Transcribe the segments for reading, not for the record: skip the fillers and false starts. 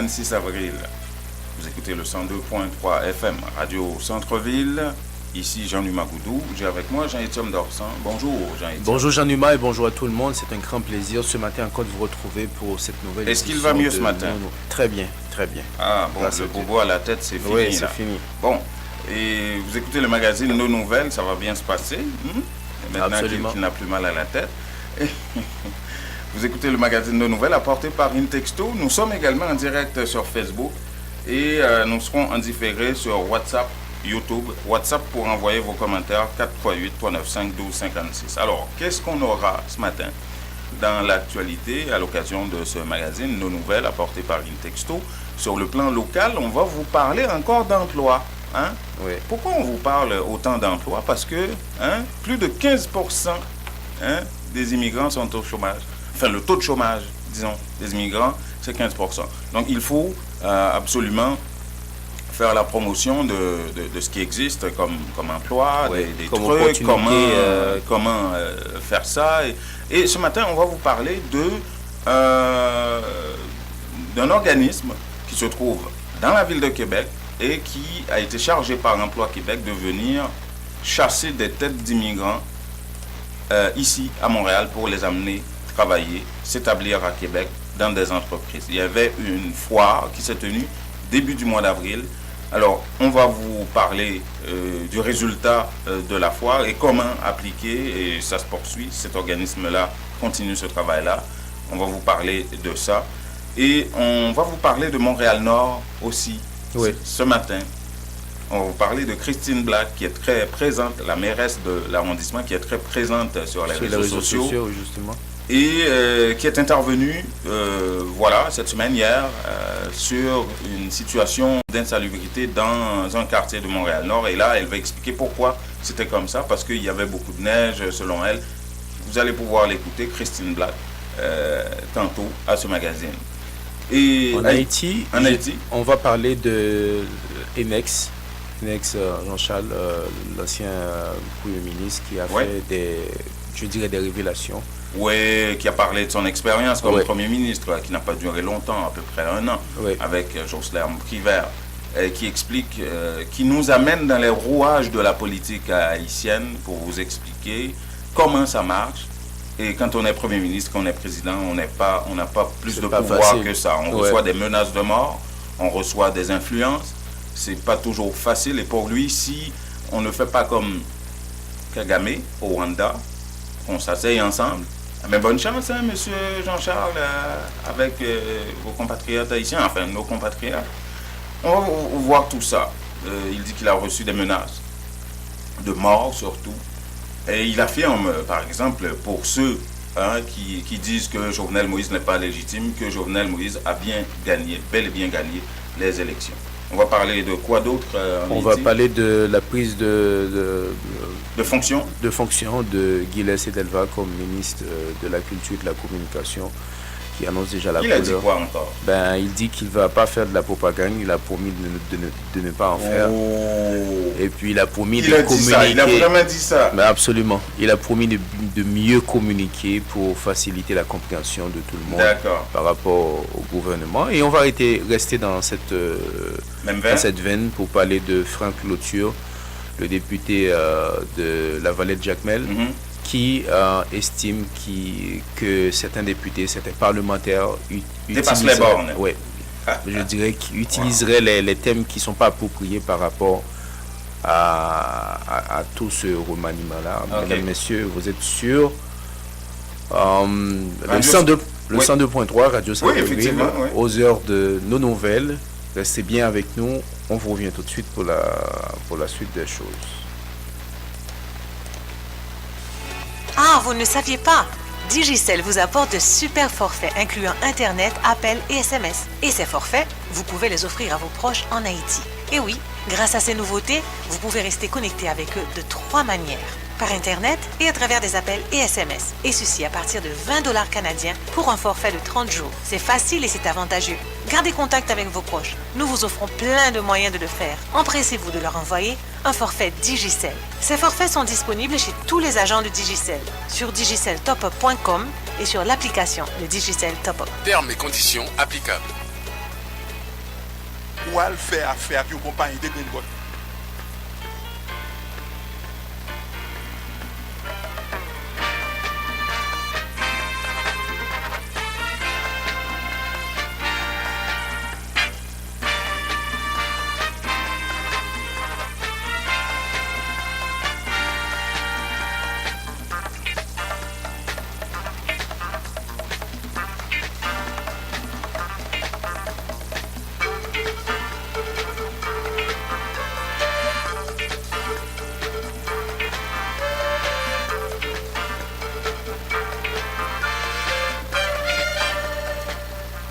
26 avril. Vous écoutez le 102.3 FM, Radio Centre-Ville. Ici Jean-Numa Goudou. J'ai avec moi Jean-Étienne Dorsan. Bonjour Jean-Étienne. Bonjour Jean-Numa et bonjour à tout le monde. C'est un grand plaisir ce matin encore de vous retrouver pour cette nouvelle émission. Est-ce qu'il va mieux ce matin? Très bien, très bien. Ah bon, le bobo à la tête, c'est fini. Oui, c'est fini. Bon, et vous écoutez le magazine Nos Nouvelles, ça va bien se passer. Maintenant qu'il n'a plus mal à la tête. Vous écoutez le magazine Nos Nouvelles apporté par Intexto. Nous sommes également en direct sur Facebook et nous serons en différé sur WhatsApp, YouTube. WhatsApp pour envoyer vos commentaires 438-395-1256. Alors, qu'est-ce qu'on aura ce matin dans l'actualité à l'occasion de ce magazine Nos Nouvelles apporté par Intexto? Sur le plan local, on va vous parler encore d'emploi. Hein? Oui. Pourquoi on vous parle autant d'emploi? Parce que plus de 15% des immigrants sont au chômage. Enfin, le taux de chômage, disons, des immigrants, c'est 15%. Donc, il faut absolument faire la promotion de ce qui existe comme emploi, des trucs, comment faire ça. Et ce matin, on va vous parler d'un organisme qui se trouve dans la ville de Québec et qui a été chargé par Emploi Québec de venir chasser des têtes d'immigrants ici à Montréal pour les amener travailler, s'établir à Québec dans des entreprises. Il y avait une foire qui s'est tenue début du mois d'avril. Alors, on va vous parler du résultat de la foire et comment appliquer, et ça se poursuit, cet organisme-là continue ce travail-là. On va vous parler de ça. Et on va vous parler de Montréal-Nord aussi, ce matin. On va vous parler de Christine Black, qui est très présente, la mairesse de l'arrondissement, qui est très présente sur les réseaux sociaux. Justement. Et qui est intervenue, cette semaine, hier, sur une situation d'insalubrité dans un quartier de Montréal-Nord. Et là, elle va expliquer pourquoi c'était comme ça, parce qu'il y avait beaucoup de neige, selon elle. Vous allez pouvoir l'écouter, Christine Black, tantôt à ce magazine. Et en Haïti, on va parler de Enex Jean-Charles, l'ancien Premier ministre, qui a fait des révélations. Oui, qui a parlé de son expérience comme Premier ministre, qui n'a pas duré longtemps, à peu près 1 an, avec Jocelyn Privert, qui explique, qui nous amène dans les rouages de la politique haïtienne pour vous expliquer comment ça marche. Et quand on est Premier ministre, quand on est président, on n'a pas plus de pouvoir que ça. On reçoit des menaces de mort, on reçoit des influences. C'est pas toujours facile. Et pour lui, si on ne fait pas comme Kagame au Rwanda, qu'on s'asseye ensemble, mais bonne chance, monsieur Jean-Charles, avec vos compatriotes haïtiens, enfin nos compatriotes. On va voir tout ça. Il dit qu'il a reçu des menaces de mort surtout. Et il affirme, par exemple, pour ceux qui disent que Jovenel Moïse n'est pas légitime, que Jovenel Moïse a bien gagné, bel et bien gagné les élections. On va parler de quoi d'autre? On va parler de la prise de fonction de Guillet Sedelva comme ministre de la Culture et de la Communication, qui annonce déjà la couleur. Il a dit quoi encore? Il dit qu'il ne va pas faire de la propagande, il a promis de ne pas en faire. Et puis il a promis de communiquer. Il a vraiment dit ça? Absolument. Il a promis de mieux communiquer pour faciliter la compréhension de tout le monde par rapport au gouvernement. Et on va rester dans cette veine pour parler de Franck Lauture, le député de la vallée de Jacmel, qui estime que certains députés, certains parlementaires dépassent les bornes. Oui, je dirais qu'ils utiliseraient les thèmes qui ne sont pas appropriés par rapport à tout ce remaniement-là. Mesdames, messieurs, vous êtes sûrs? Le 102.3 Radio Centre-Ville, aux heures de Nos Nouvelles. Restez bien avec nous. On vous revient tout de suite pour la suite des choses. Ah, vous ne saviez pas? Digicel vous apporte de super forfaits incluant Internet, appels et SMS. Et ces forfaits, vous pouvez les offrir à vos proches en Haïti. Et oui, grâce à ces nouveautés, vous pouvez rester connecté avec eux de 3 manières. Par Internet et à travers des appels et SMS. Et ceci à partir de 20 $ canadiens pour un forfait de 30 jours. C'est facile et c'est avantageux. Gardez contact avec vos proches. Nous vous offrons plein de moyens de le faire. Empressez-vous de leur envoyer un forfait Digicel. Ces forfaits sont disponibles chez tous les agents de Digicel, sur digiceltopup.com et sur l'application de Digicel Top Up. Termes et conditions applicables. pour faire affaire avec une compagnie de Greenwood.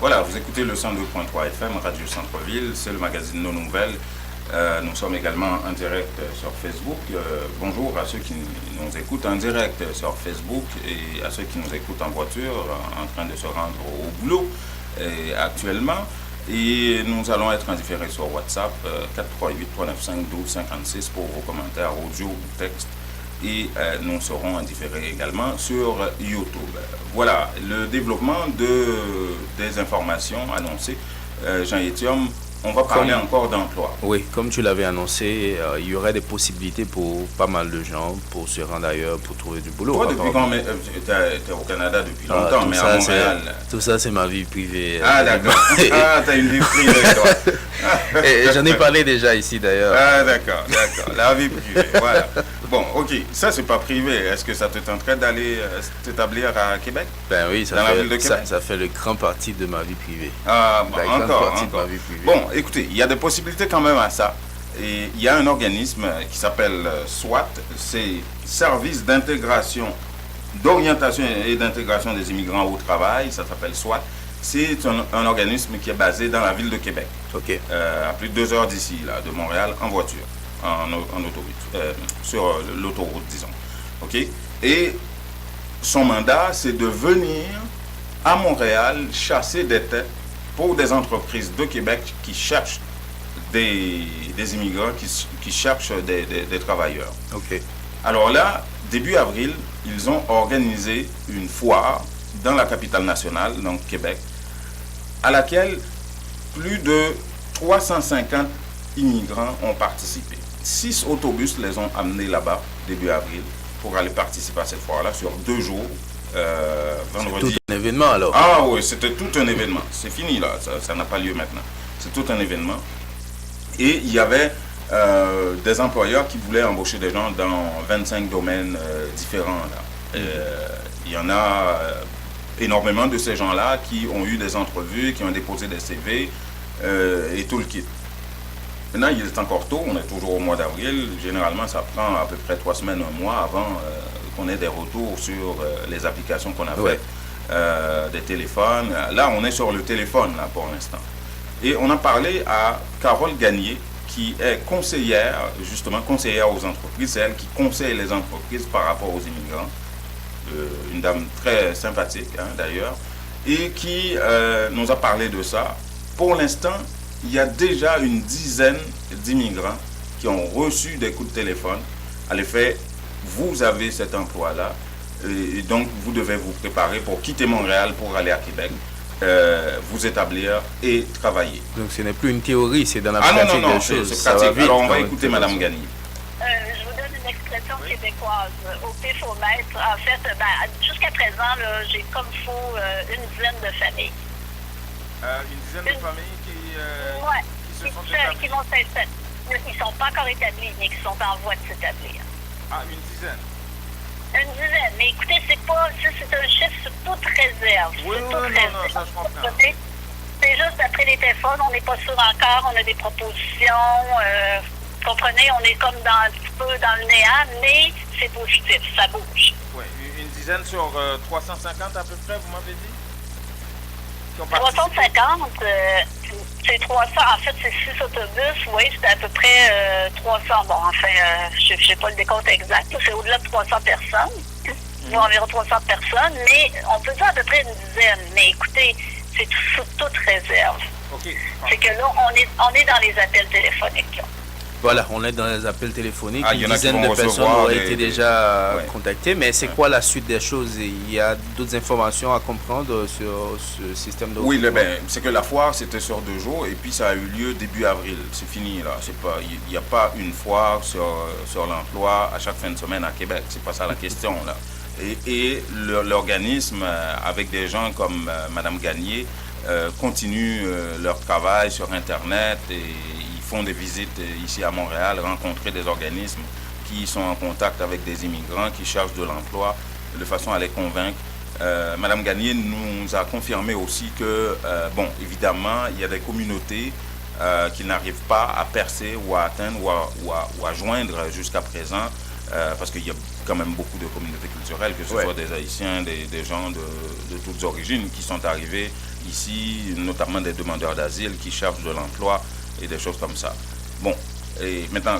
Voilà, vous écoutez le 102.3 FM, Radio Centre-Ville, c'est le magazine Nos Nouvelles. Nous sommes également en direct sur Facebook. Bonjour à ceux qui nous écoutent en direct sur Facebook et à ceux qui nous écoutent en voiture, en train de se rendre au boulot actuellement. Et nous allons être en différé sur WhatsApp, 438-395-1256 pour vos commentaires audio ou texte. Et nous serons en différé également sur YouTube. Voilà, le développement des informations annoncées. Jean-Étienne, on va parler encore d'emploi. Oui, comme tu l'avais annoncé, il y aurait des possibilités pour pas mal de gens pour se rendre ailleurs, pour trouver du boulot. Toi, depuis quand tu es au Canada depuis longtemps, mais à Montréal. Tout ça, c'est ma vie privée. Ah, d'accord. Ah, tu as une vie privée, toi. J'en ai parlé déjà ici, d'ailleurs. Ah, d'accord. La vie privée, voilà. Bon, ok, ça c'est pas privé. Est-ce que ça te tenterait d'aller t'établir à Québec? Ben oui, dans la ville de Québec? Ça fait le grand partie de ma vie privée. Ah, bon, encore. Bon, écoutez, il y a des possibilités quand même à ça. Et il y a un organisme qui s'appelle SWAT, c'est Service d'intégration, d'orientation et d'intégration des immigrants au travail, ça s'appelle SWAT. C'est un organisme qui est basé dans la ville de Québec. Ok. À plus de 2 heures d'ici, là, de Montréal, en voiture. En autoroute, sur l'autoroute, disons. OK? Et son mandat, c'est de venir à Montréal chasser des têtes pour des entreprises de Québec qui cherchent des immigrants, qui cherchent des travailleurs. OK. Alors là, début avril, ils ont organisé une foire dans la capitale nationale, donc Québec, à laquelle plus de 350 immigrants ont participé. 6 autobus les ont amenés là-bas, début avril, pour aller participer à cette foire-là sur 2 jours. Vendredi. C'est tout un événement alors? Ah oui, c'était tout un événement. C'est fini là, ça n'a pas lieu maintenant. C'est tout un événement. Et il y avait des employeurs qui voulaient embaucher des gens dans 25 domaines différents. Là. Il y en a énormément de ces gens-là qui ont eu des entrevues, qui ont déposé des CV et tout le kit. Maintenant, il est encore tôt, on est toujours au mois d'avril. Généralement, ça prend à peu près 3 semaines, 1 mois avant qu'on ait des retours sur les applications qu'on a faites, des téléphones. Là, on est sur le téléphone là, pour l'instant. Et on a parlé à Carole Gagné, qui est conseillère, justement conseillère aux entreprises. C'est elle qui conseille les entreprises par rapport aux immigrants. Une dame très sympathique, hein, d'ailleurs, et qui nous a parlé de ça. Pour l'instant, il y a déjà une dizaine d'immigrants qui ont reçu des coups de téléphone à l'effet, vous avez cet emploi-là, et donc vous devez vous préparer pour quitter Montréal pour aller à Québec, vous établir et travailler. Donc ce n'est plus une théorie, c'est dans la pratique des choses. C'est pratique. Alors on va écouter Mme Gagné. Je vous donne une expression québécoise, au pifomètre. En fait, jusqu'à présent, j'ai comme faut une dizaine de familles. Une dizaine de familles qui vont s'installer. Ils ne sont pas encore établis, mais qui sont en voie de s'établir. Ah, une dizaine? Une dizaine. Mais écoutez, c'est un chiffre sur toute réserve. Oui, ça je comprends. C'est juste après les téléphones, on n'est pas sûr encore, on a des propositions. Comprenez, on est comme un petit peu dans le néant, mais c'est positif, ça bouge. Oui, une dizaine sur 350 à peu près, vous m'avez dit? 350, c'est 300, en fait c'est 6 autobus, oui, c'est à peu près 300, bon, enfin, je n'ai pas le décompte exact, c'est au-delà de 300 personnes, environ 300 personnes, mais on peut dire à peu près une dizaine, mais écoutez, c'est sous toute réserve. Okay. C'est que là, on est dans les appels téléphoniques, là. Voilà, on est dans les appels téléphoniques. Une dizaine de personnes ont été déjà contactées. Mais c'est quoi la suite des choses? Il y a d'autres informations à comprendre sur ce système de... Oui, c'est que la foire, c'était sur 2 jours et puis ça a eu lieu début avril. C'est fini, là. Il n'y a pas une foire sur l'emploi à chaque fin de semaine à Québec. C'est pas ça la question, là. Et l'organisme, avec des gens comme Mme Gagné, continue leur travail sur Internet et font des visites ici à Montréal, rencontrer des organismes qui sont en contact avec des immigrants, qui cherchent de l'emploi, de façon à les convaincre. Madame Gagné nous a confirmé aussi que, évidemment, il y a des communautés qui n'arrivent pas à percer ou à atteindre ou à joindre jusqu'à présent, parce qu'il y a quand même beaucoup de communautés culturelles, que ce soit des Haïtiens, des gens de toutes origines qui sont arrivés ici, notamment des demandeurs d'asile qui cherchent de l'emploi et des choses comme ça. Bon, et maintenant,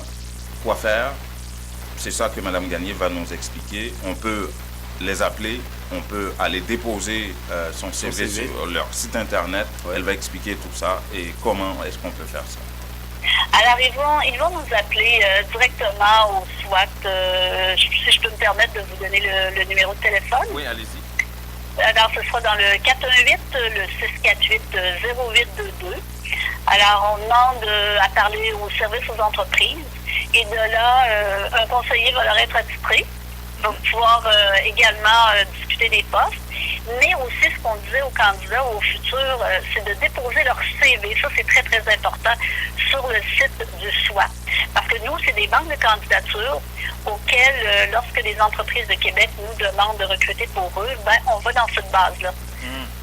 quoi faire? C'est ça que Mme Gagné va nous expliquer. On peut les appeler, on peut aller déposer son CV sur leur site internet. Elle va expliquer tout ça et comment est-ce qu'on peut faire ça. Alors, ils vont nous appeler directement au SWAT. Si je peux me permettre de vous donner le numéro de téléphone. Oui, allez-y. Alors, ce sera dans le 418, le 648-0822. Alors, on demande à parler aux services aux entreprises et de là, un conseiller va leur être attitré. Va pouvoir également discuter des postes. Mais aussi, ce qu'on disait aux candidats au futur, c'est de déposer leur CV. Ça, c'est très, très important sur le site du SWAT. Parce que nous, c'est des banques de candidatures auxquelles, lorsque les entreprises de Québec nous demandent de recruter pour eux, on va dans cette base-là.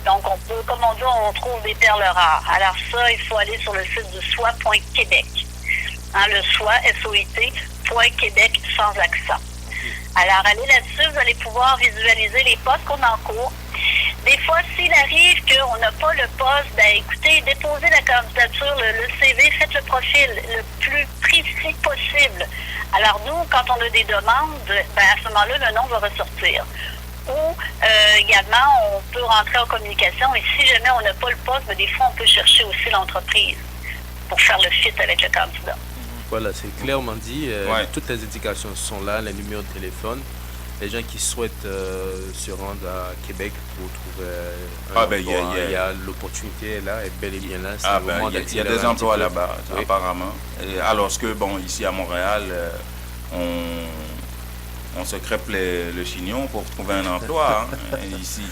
Donc, on peut, comme on dit, on trouve des perles rares. Alors ça, il faut aller sur le site du SWAT.Québec. Le SWAT, S-O-I-T, .Québec sans accent. Alors, allez là-dessus, vous allez pouvoir visualiser les postes qu'on a en cours. Des fois, s'il arrive qu'on n'a pas le poste, écoutez, déposez la candidature, le CV, faites le profil le plus précis possible. Alors, nous, quand on a des demandes, à ce moment-là, le nom va ressortir. Ou également, on peut rentrer en communication et si jamais on n'a pas le poste, des fois, on peut chercher aussi l'entreprise pour faire le fit avec le candidat. Voilà, c'est clairement dit. Toutes les indications sont là, les numéros de téléphone. Les gens qui souhaitent se rendre à Québec pour trouver un emploi, il y a l'opportunité là, est bel et bien là. Il y a des emplois là-bas, apparemment. Et alors que, ici à Montréal, on se crêpe le chignon pour trouver un emploi ici.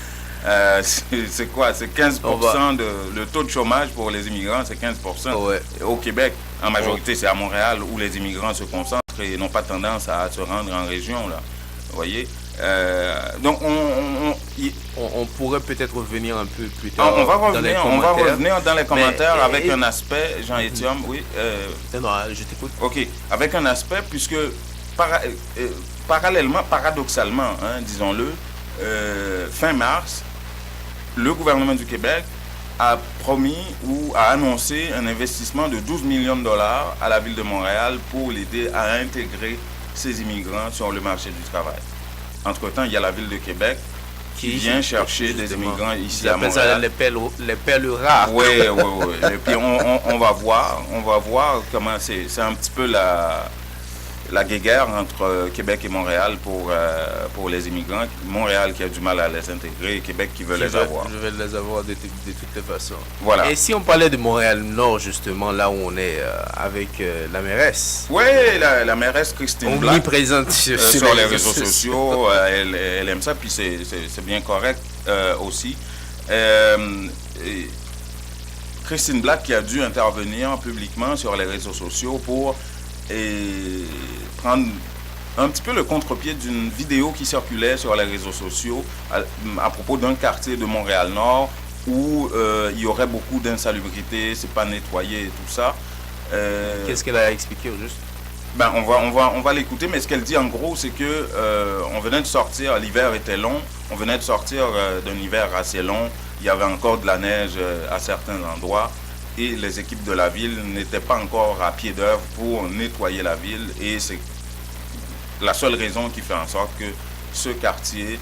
C'est quoi? C'est 15% le taux de chômage pour les immigrants, c'est 15%. Au Québec, en majorité, c'est à Montréal où les immigrants se concentrent et n'ont pas tendance à se rendre en région, là. Vous voyez? Donc, on pourrait peut-être revenir un peu plus tard. On va revenir dans les commentaires avec un aspect, Jean-Étienne, oui. Non, je t'écoute. OK. Avec un aspect, puisque parallèlement, paradoxalement, disons-le, fin mars, le gouvernement du Québec a promis ou a annoncé un investissement de 12 millions de dollars à la ville de Montréal pour l'aider à intégrer ces immigrants sur le marché du travail. Entre-temps, il y a la ville de Québec qui vient chercher des immigrants ici à Montréal. Les perles rares. Oui. Et puis on va voir comment c'est un petit peu la guéguerre entre Québec et Montréal pour les immigrants. Montréal qui a du mal à les intégrer et Québec qui veut les avoir. Je vais les avoir de toutes les façons. Voilà. Et si on parlait de Montréal-Nord, justement, là où on est avec la mairesse. Oui, la mairesse Christine Black. Omniprésente sur les réseaux sociaux. Elle aime ça, puis c'est bien correct aussi. Christine Black qui a dû intervenir publiquement sur les réseaux sociaux pour prendre un petit peu le contre-pied d'une vidéo qui circulait sur les réseaux sociaux à propos d'un quartier de Montréal-Nord où il y aurait beaucoup d'insalubrité, c'est pas nettoyé et tout ça. Qu'est-ce qu'elle a expliqué au juste? On va l'écouter, mais ce qu'elle dit en gros, c'est que on venait de sortir, l'hiver était long, on venait de sortir d'un hiver assez long, il y avait encore de la neige à certains endroits. Et les équipes de la ville n'étaient pas encore à pied d'œuvre pour nettoyer la ville. Et c'est la seule raison qui fait en sorte que ce quartier,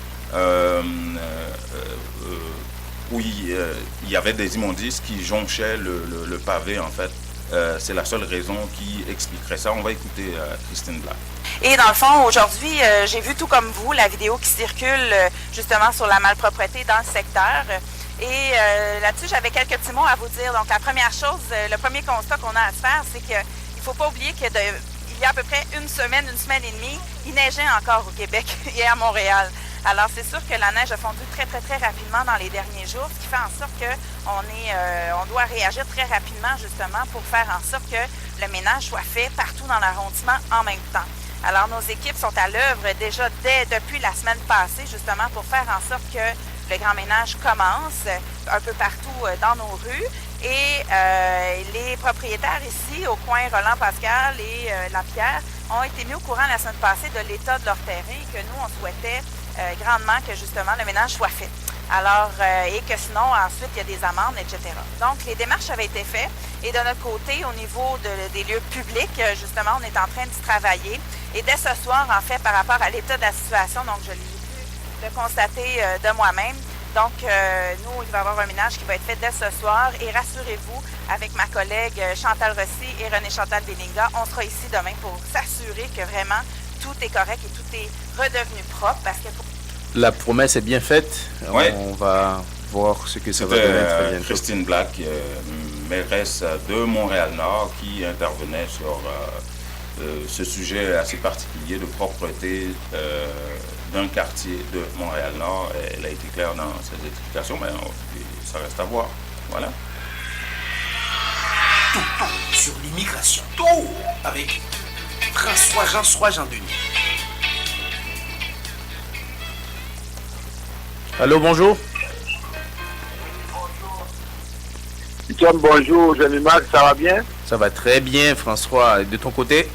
où il y avait des immondices qui jonchaient le pavé, en fait, c'est la seule raison qui expliquerait ça. On va écouter Christine Black. Et dans le fond, aujourd'hui, j'ai vu tout comme vous la vidéo qui circule justement sur la malpropreté dans le secteur. Et là-dessus, j'avais quelques petits mots à vous dire. Donc, la première chose, le premier constat qu'on a à se faire, c'est qu'il ne faut pas oublier qu'il y a à peu près une semaine et demie, il neigeait encore au Québec et à Montréal. Alors, c'est sûr que la neige a fondu très, très, très rapidement dans les derniers jours, ce qui fait en sorte qu'on doit réagir très rapidement, justement, pour faire en sorte que le ménage soit fait partout dans l'arrondissement en même temps. Alors, nos équipes sont à l'œuvre déjà depuis la semaine passée, justement, pour faire en sorte que le grand ménage commence un peu partout dans nos rues. Et les propriétaires ici, au coin Roland-Pascal et Lapierre, ont été mis au courant la semaine passée de l'état de leur terrain et que nous, on souhaitait grandement que justement le ménage soit fait. Alors, et que sinon, ensuite, il y a des amendes, etc. Donc, les démarches avaient été faites. Et de notre côté, au niveau des lieux publics, justement, on est en train de travailler. Et dès ce soir, en fait, par rapport à l'état de la situation, donc je l'ai pu le constater de moi-même. Donc, nous, il va y avoir un ménage qui va être fait dès ce soir. Et rassurez-vous, avec ma collègue Chantal Rossi et René-Chantal Beninga, on sera ici demain pour s'assurer que vraiment tout est correct et tout est redevenu propre. Parce que la promesse est bien faite. Ouais. On va voir ce que ça va donner très bientôt. Christine Black, mairesse de Montréal-Nord, qui intervenait sur ce sujet assez particulier de propreté d'un quartier de Montréal-Nord. Elle a été claire dans ses explications, mais ça reste à voir. Voilà. Tout sur l'immigration. Tout avec François Jean-Denis. Allô, bonjour. Bonjour, Jean-Marc, ça va bien? Ça va très bien, François. Et de ton côté?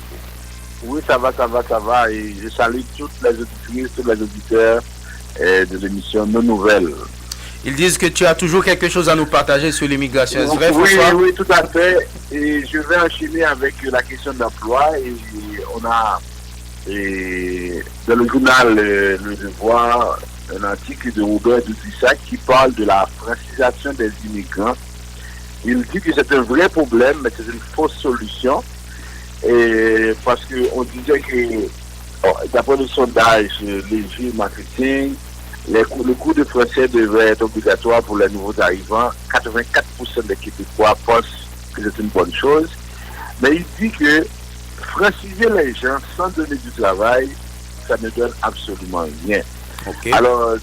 Oui, ça va. Et je salue toutes les auditrices, tous les auditeurs de l'émission Nos Nouvelles. Ils disent que tu as toujours quelque chose à nous partager sur l'immigration. Est-ce vrai, François? Oui, tout à fait. Et je vais enchaîner avec la question d'emploi. Et on a dans le journal Le Devoir un article de Robert Dubuissac qui parle de la francisation des immigrants. Il dit que c'est un vrai problème, mais c'est une fausse solution. Et parce qu'on disait que, d'après le sondage Léger Marketing, le cours de français devait être obligatoire pour les nouveaux arrivants. 84% des Québécois pensent que c'est une bonne chose. Mais il dit que franciser les gens sans donner du travail, ça ne donne absolument rien. Okay. Alors,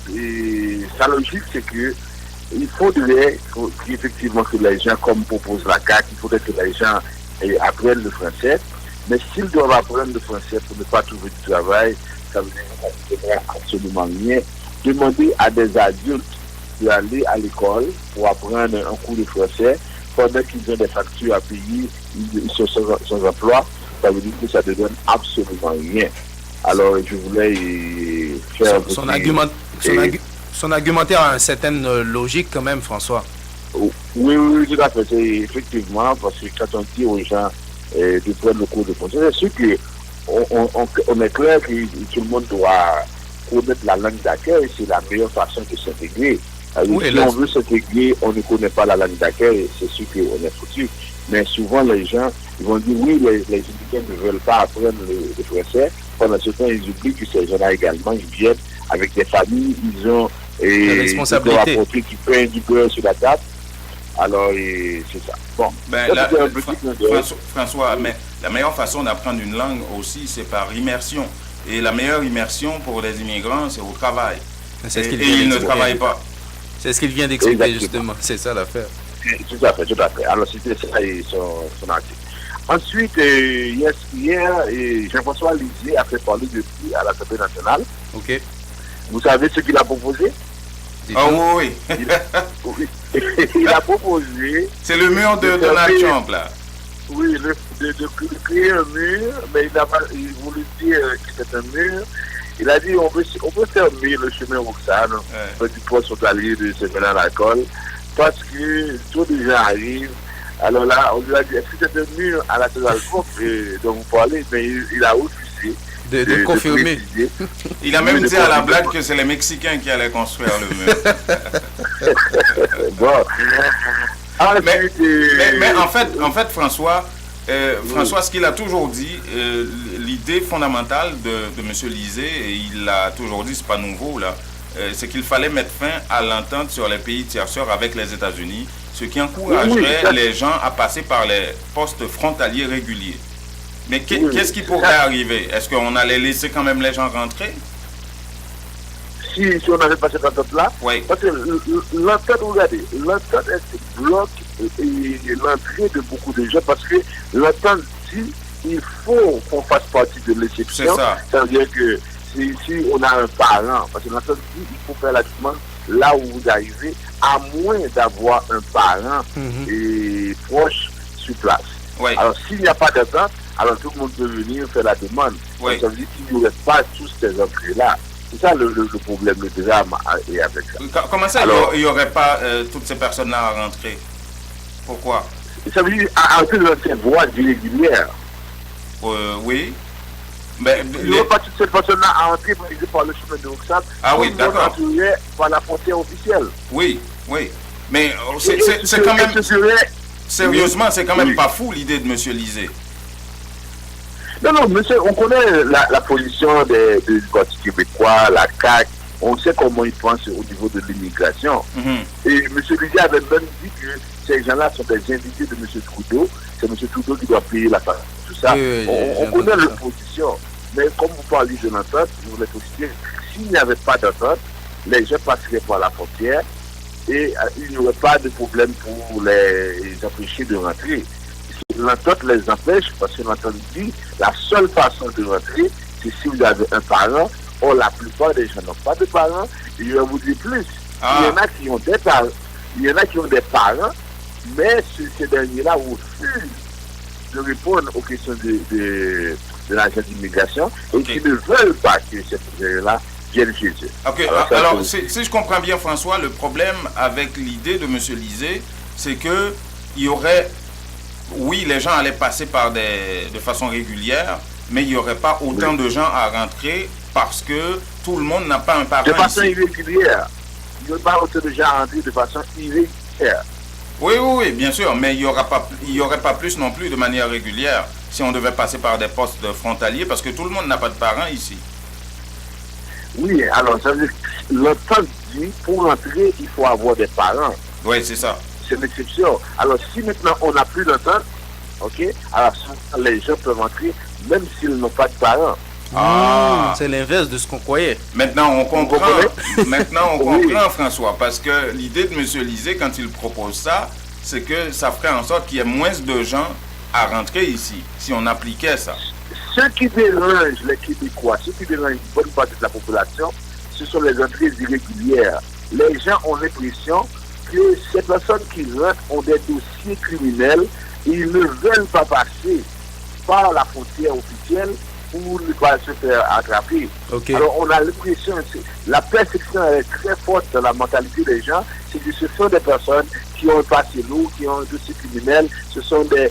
sa logique, c'est que il faudrait qu'effectivement que les gens, comme propose la CAQ, il faudrait que les gens apprennent le français. Mais s'ils doivent apprendre le français pour ne pas trouver du travail, ça veut dire que ça ne donne absolument rien. Demander à des adultes d'aller à l'école pour apprendre un cours de français pendant qu'ils ont des factures à payer, ils sont sans emploi, ça veut dire que ça ne donne absolument rien. Alors, je voulais faire... Son argumentaire a une certaine logique quand même, François. Oui, tout à fait. C'est effectivement, parce que quand on dit aux gens de prendre le cours de français, c'est sûr qu'on est clair que tout le monde doit connaître la langue d'accueil, c'est la meilleure façon de s'intégrer. Oui, si on veut s'intégrer, on ne connaît pas la langue d'accueil, c'est sûr qu'on est foutu. Mais souvent, les gens ils vont dire oui, les immigrants ne veulent pas apprendre le français. Pendant ce temps, ils oublient que ces gens-là également, ils viennent avec des familles, ils ont des responsabilités. Ils doivent apporter du pain, du beurre sur la table. Alors, c'est ça. Bon, François, mais la meilleure façon d'apprendre une langue aussi, c'est par immersion. Et la meilleure immersion pour les immigrants, c'est au travail. Et ils ne travaillent pas. C'est ce qu'il vient d'expliquer, justement. C'est ça l'affaire. Tout à fait. Alors, c'était ça son article. Ensuite, hier, Jean-François Lisée a fait parler de lui à l'Assemblée nationale. OK. Vous savez ce qu'il a proposé? Oui. Il a proposé... C'est le mur de Donald Trump, là. Oui, de créer un mur, mais il voulait dire que c'est un mur. Il a dit on peut fermer le chemin Roxane, du poste frontalier de Séménal à l'alcool, parce que tout les gens arrivent. Alors là, on lui a dit, est-ce que c'est un mur à la Donald Trump dont vous parlez? Mais il a refusé de confirmer. Il a même dit à la blague que c'est les Mexicains qui allaient construire le mur. Bon, Mais en fait, François, ce qu'il a toujours dit, l'idée fondamentale de M. Lisée, et il l'a toujours dit, c'est pas nouveau là, c'est qu'il fallait mettre fin à l'entente sur les pays tiers-sœurs avec les États-Unis, ce qui encouragerait les gens à passer par les postes frontaliers réguliers. Mais qu'est-ce qui pourrait arriver? Est-ce qu'on allait laisser quand même les gens rentrer? Si on avait passé cette entente-là, parce que l'entente, regardez, l'entente bloque l'entrée de beaucoup de gens, parce que l'entente dit il faut qu'on fasse partie de l'exception. Ça veut dire que si on a un parent, parce que l'entente dit il faut faire la demande là où vous arrivez, à moins d'avoir un parent proche sur place. Alors s'il n'y a pas d'entente, alors tout le monde peut venir faire la demande. Ça veut dire qu'il n'y aurait pas tous ces entrées-là. C'est ça le problème, le drame et avec ça. Comment ça, il n'y aurait pas toutes ces personnes-là à rentrer? Pourquoi? Ça veut dire à entrer dans ces voies irrégulières. Oui. Mais il n'y aurait pas toutes ces personnes-là à entrer par le chemin de Roxane. Ah oui, d'accord. Par la frontière officielle. Oui. Mais c'est quand même... Sérieusement, c'est quand même pas fou l'idée de M. Lisée. Non, monsieur, on connaît la position des Parti québécois, la CAQ, on sait comment ils pensent au niveau de l'immigration. Et M. Lisée avait même dit que ces gens-là sont des invités de M. Trudeau, c'est M. Trudeau qui doit payer la part. Tout ça, on connaît leur position. Mais comme vous parlez de l'entente, vous voulez préciser, s'il n'y avait pas d'entente, les gens passeraient par la frontière et il n'y aurait pas de problème pour les empêcher de rentrer. L'entente les empêche parce que l'entente dit la seule façon de rentrer, c'est si vous avez un parent. Or, la plupart des gens n'ont pas de parents. Et je vais vous dire plus. Il y en a qui ont des parents. Il y en a qui ont des parents, mais ces derniers-là refusent de répondre aux questions de l'agent d'immigration et qui ne veulent pas que ces gens-là viennent chez eux. Alors si je comprends bien, François, le problème avec l'idée de M. Lisée, c'est que il y aurait... Oui, les gens allaient passer de façon régulière, mais il n'y aurait pas autant de gens à rentrer parce que tout le monde n'a pas un parent. De façon irrégulière. Il n'y aurait pas autant de gens à rentrer de façon irrégulière. Oui, bien sûr, mais il n'y aurait pas plus non plus de manière régulière si on devait passer par des postes frontaliers parce que tout le monde n'a pas de parents ici. Oui, alors ça veut dire que l'entente dit pour rentrer, il faut avoir des parents. Oui, c'est ça. C'est une exception. Alors, si maintenant on n'a plus d'entente, alors les gens peuvent entrer même s'ils n'ont pas de parents. C'est l'inverse de ce qu'on croyait. Maintenant, on comprend. Comprend, François, parce que l'idée de M. Lisée, quand il propose ça, c'est que ça ferait en sorte qu'il y ait moins de gens à rentrer ici, si on appliquait ça. Ce qui dérange les Québécois, ce qui dérange une bonne partie de la population, ce sont les entrées irrégulières. Les gens ont l'impression que ces personnes qui rentrent ont des dossiers criminels et ils ne veulent pas passer par la frontière officielle pour ne pas se faire attraper. Alors on a l'impression, la perception est très forte dans la mentalité des gens, c'est que ce sont des personnes qui ont un passé lourd, qui ont un dossier criminel, ce sont des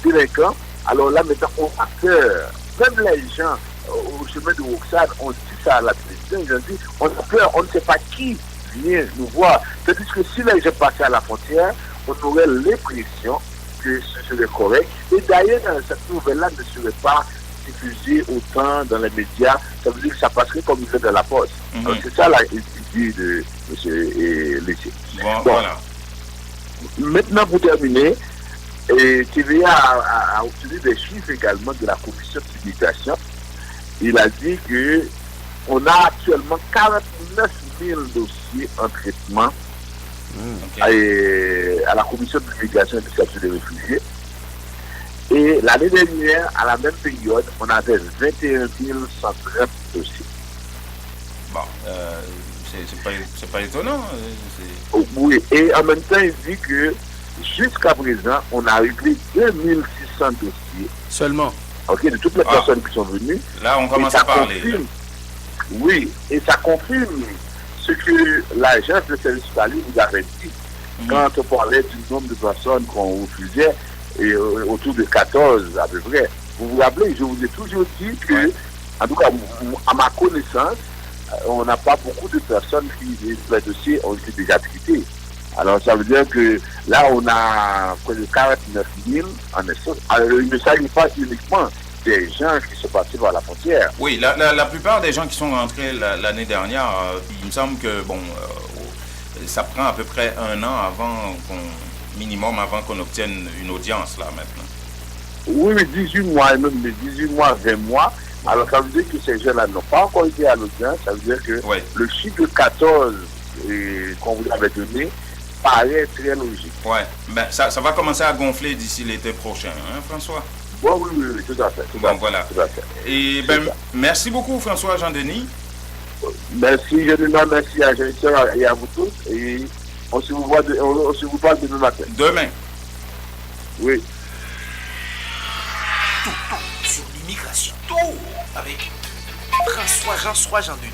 délinquants. Alors là maintenant on a peur. Même les gens au chemin de Roxane, on dit ça à la télévision, ils ont dit on a peur, on ne sait pas qui vient nous voir. C'est-à-dire que si les gens passaient à la frontière, on aurait l'impression que ce serait correct. Et d'ailleurs, cette nouvelle-là ne serait pas diffusée autant dans les médias. Ça veut dire que ça passerait comme il fait dans la poste. Alors c'est ça l'idée de M. Lisée. Voilà. Maintenant, pour terminer, TVA a obtenu des chiffres également de la commission d'immigration. Il a dit que on a actuellement 49 000 dossiers en traitement à la commission de l'immigration et du statut des réfugiés. Et l'année dernière, à la même période, on avait 21 130 dossiers. Bon, c'est pas étonnant. Oui, et en même temps, il dit que jusqu'à présent, on a réglé 2600 dossiers. Seulement. De toutes les personnes qui sont venues. Là, on commence à parler. Oui, et ça confirme ce que l'agence de service Paris vous avait dit quand on parlait du nombre de personnes qu'on refusait, et autour de 14 à peu près. Vous vous rappelez, je vous ai toujours dit que, en tout cas, à ma connaissance, on n'a pas beaucoup de personnes qui, les dossiers ont été déjà traités. Alors ça veut dire que là on a près de 49 000 en essence. Alors il ne s'agit pas uniquement des gens qui sont passés par la frontière. Oui, la plupart des gens qui sont rentrés l'année dernière, il me semble que ça prend à peu près un an minimum avant qu'on obtienne une audience là maintenant. Oui, mais 18 mois, et même 18 mois, 20 mois. Alors ça veut dire que ces gens-là n'ont pas encore été à l'audience. Ça veut dire que le chiffre de 14 qu'on vous avait donné paraît très logique. Ouais, ben, ça va commencer à gonfler d'ici l'été prochain, hein, François? Bon, oui, tout à fait. Voilà. Tout à fait. Et merci beaucoup, François Jean-Denis. Merci, merci à Jean-Michel et à vous tous. Et on se vous parle demain matin. Demain. Oui. Tout sur l'immigration. Tout avec François Jean-Denis.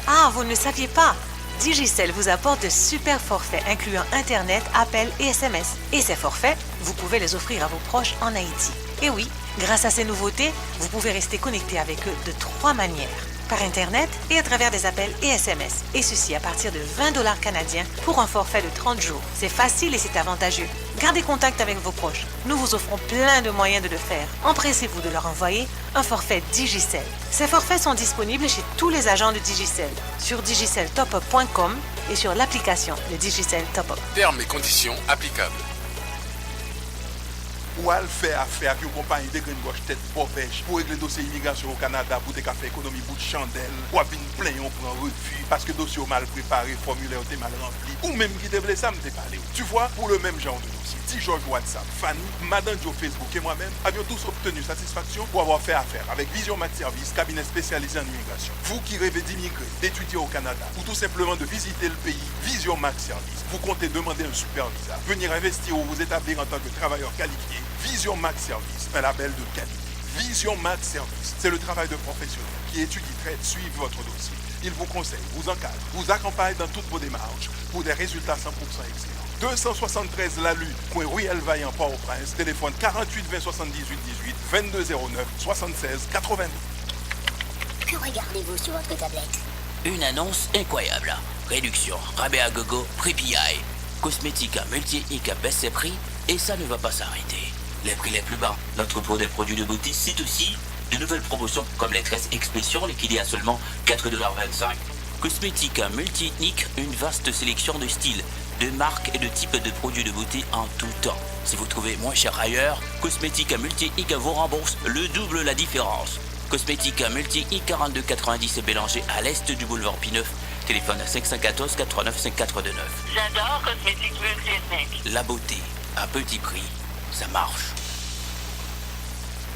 Ah, vous ne le saviez pas? Digicel vous apporte de super forfaits incluant Internet, appels et SMS. Et ces forfaits, vous pouvez les offrir à vos proches en Haïti. Et oui, grâce à ces nouveautés, vous pouvez rester connecté avec eux de 3 manières. Par Internet et à travers des appels et SMS. Et ceci à partir de 20 $ canadiens pour un forfait de 30 jours. C'est facile et c'est avantageux. Gardez contact avec vos proches. Nous vous offrons plein de moyens de le faire. Empressez-vous de leur envoyer un forfait Digicel. Ces forfaits sont disponibles chez tous les agents de Digicel, sur digiceltopup.com et sur l'application de Digicel Top Up. Termes et conditions applicables. Ou à le faire affaire avec une compagnie de graines gauche tête pauvèche pour régler le dossier immigration au Canada pour des cafés économie bout de chandelle ou à venir plein on prend refus parce que dossier mal préparé, formulaire était mal rempli ou même qui devait ça me parlé. Tu vois, pour le même genre de dossier, si Georges WhatsApp, Fanny, Madame Joe Facebook et moi-même avions tous obtenu satisfaction pour avoir fait affaire avec Vision Max Service, cabinet spécialisé en immigration. Vous qui rêvez d'immigrer, d'étudier au Canada ou tout simplement de visiter le pays, Vision Max Service, vous comptez demander un super visa, venir investir ou vous établir en tant que travailleur qualifié. Vision Max Service, un label de qualité. Vision Max Service, c'est le travail de professionnels qui étudie, traite, suivent votre dossier. Il vous conseille, vous encadre, vous accompagne dans toutes vos démarches pour des résultats 100% excellents. 273 Lalu, coin Ruelle Vaillant, Port-au-Prince, téléphone 48 20 78 18 22 09 76 82. Que regardez-vous sur votre tablette? Une annonce incroyable. Réduction, rabais à gogo, prix PI. Cosmétique multi-ethnique à baisse ses prix et ça ne va pas s'arrêter. Les prix les plus bas. L'entrepôt des produits de beauté, c'est aussi de nouvelles promotions comme les tresses expression liquidées à seulement 4,25 $. Cosmétique multi-ethnique, une vaste sélection de styles, de marques et de types de produits de beauté en tout temps. Si vous trouvez moins cher ailleurs, Cosmétique multi-ethnique vous rembourse le double la différence. Cosmétique multi-ethnique 42,90 et Bélanger à l'est du boulevard P9. Téléphone à 514 89 549. J'adore Cosmétique multi-ethnique. La beauté, à petit prix, ça marche.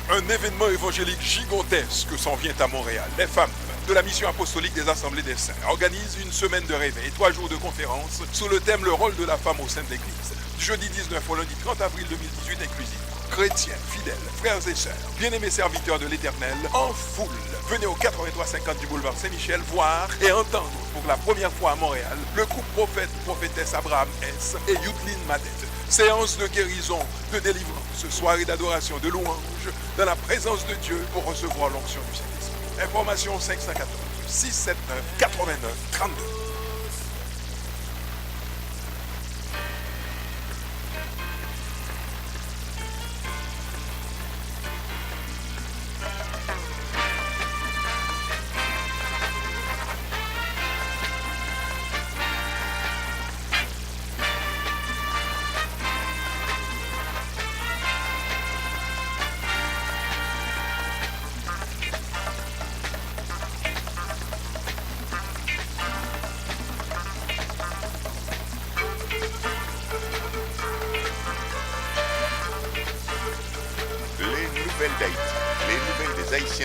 Un événement évangélique gigantesque s'en vient à Montréal. Les femmes de la mission apostolique des Assemblées des Saints organisent une semaine de réveil, 3 jours de conférences sous le thème « Le rôle de la femme au sein de l'Église ». Du jeudi 19 au lundi 30 avril 2018 inclusif. Chrétiens, fidèles, frères et sœurs, bien-aimés serviteurs de l'Éternel, en foule. Venez au 8350 du boulevard Saint-Michel voir et entendre pour la première fois à Montréal le groupe prophète-prophétesse Abraham S. et Youdline Madet. Séance de guérison, de délivrance, soirée d'adoration, de louange, dans la présence de Dieu pour recevoir l'onction du Saint-Esprit. Information 514 679 89 32.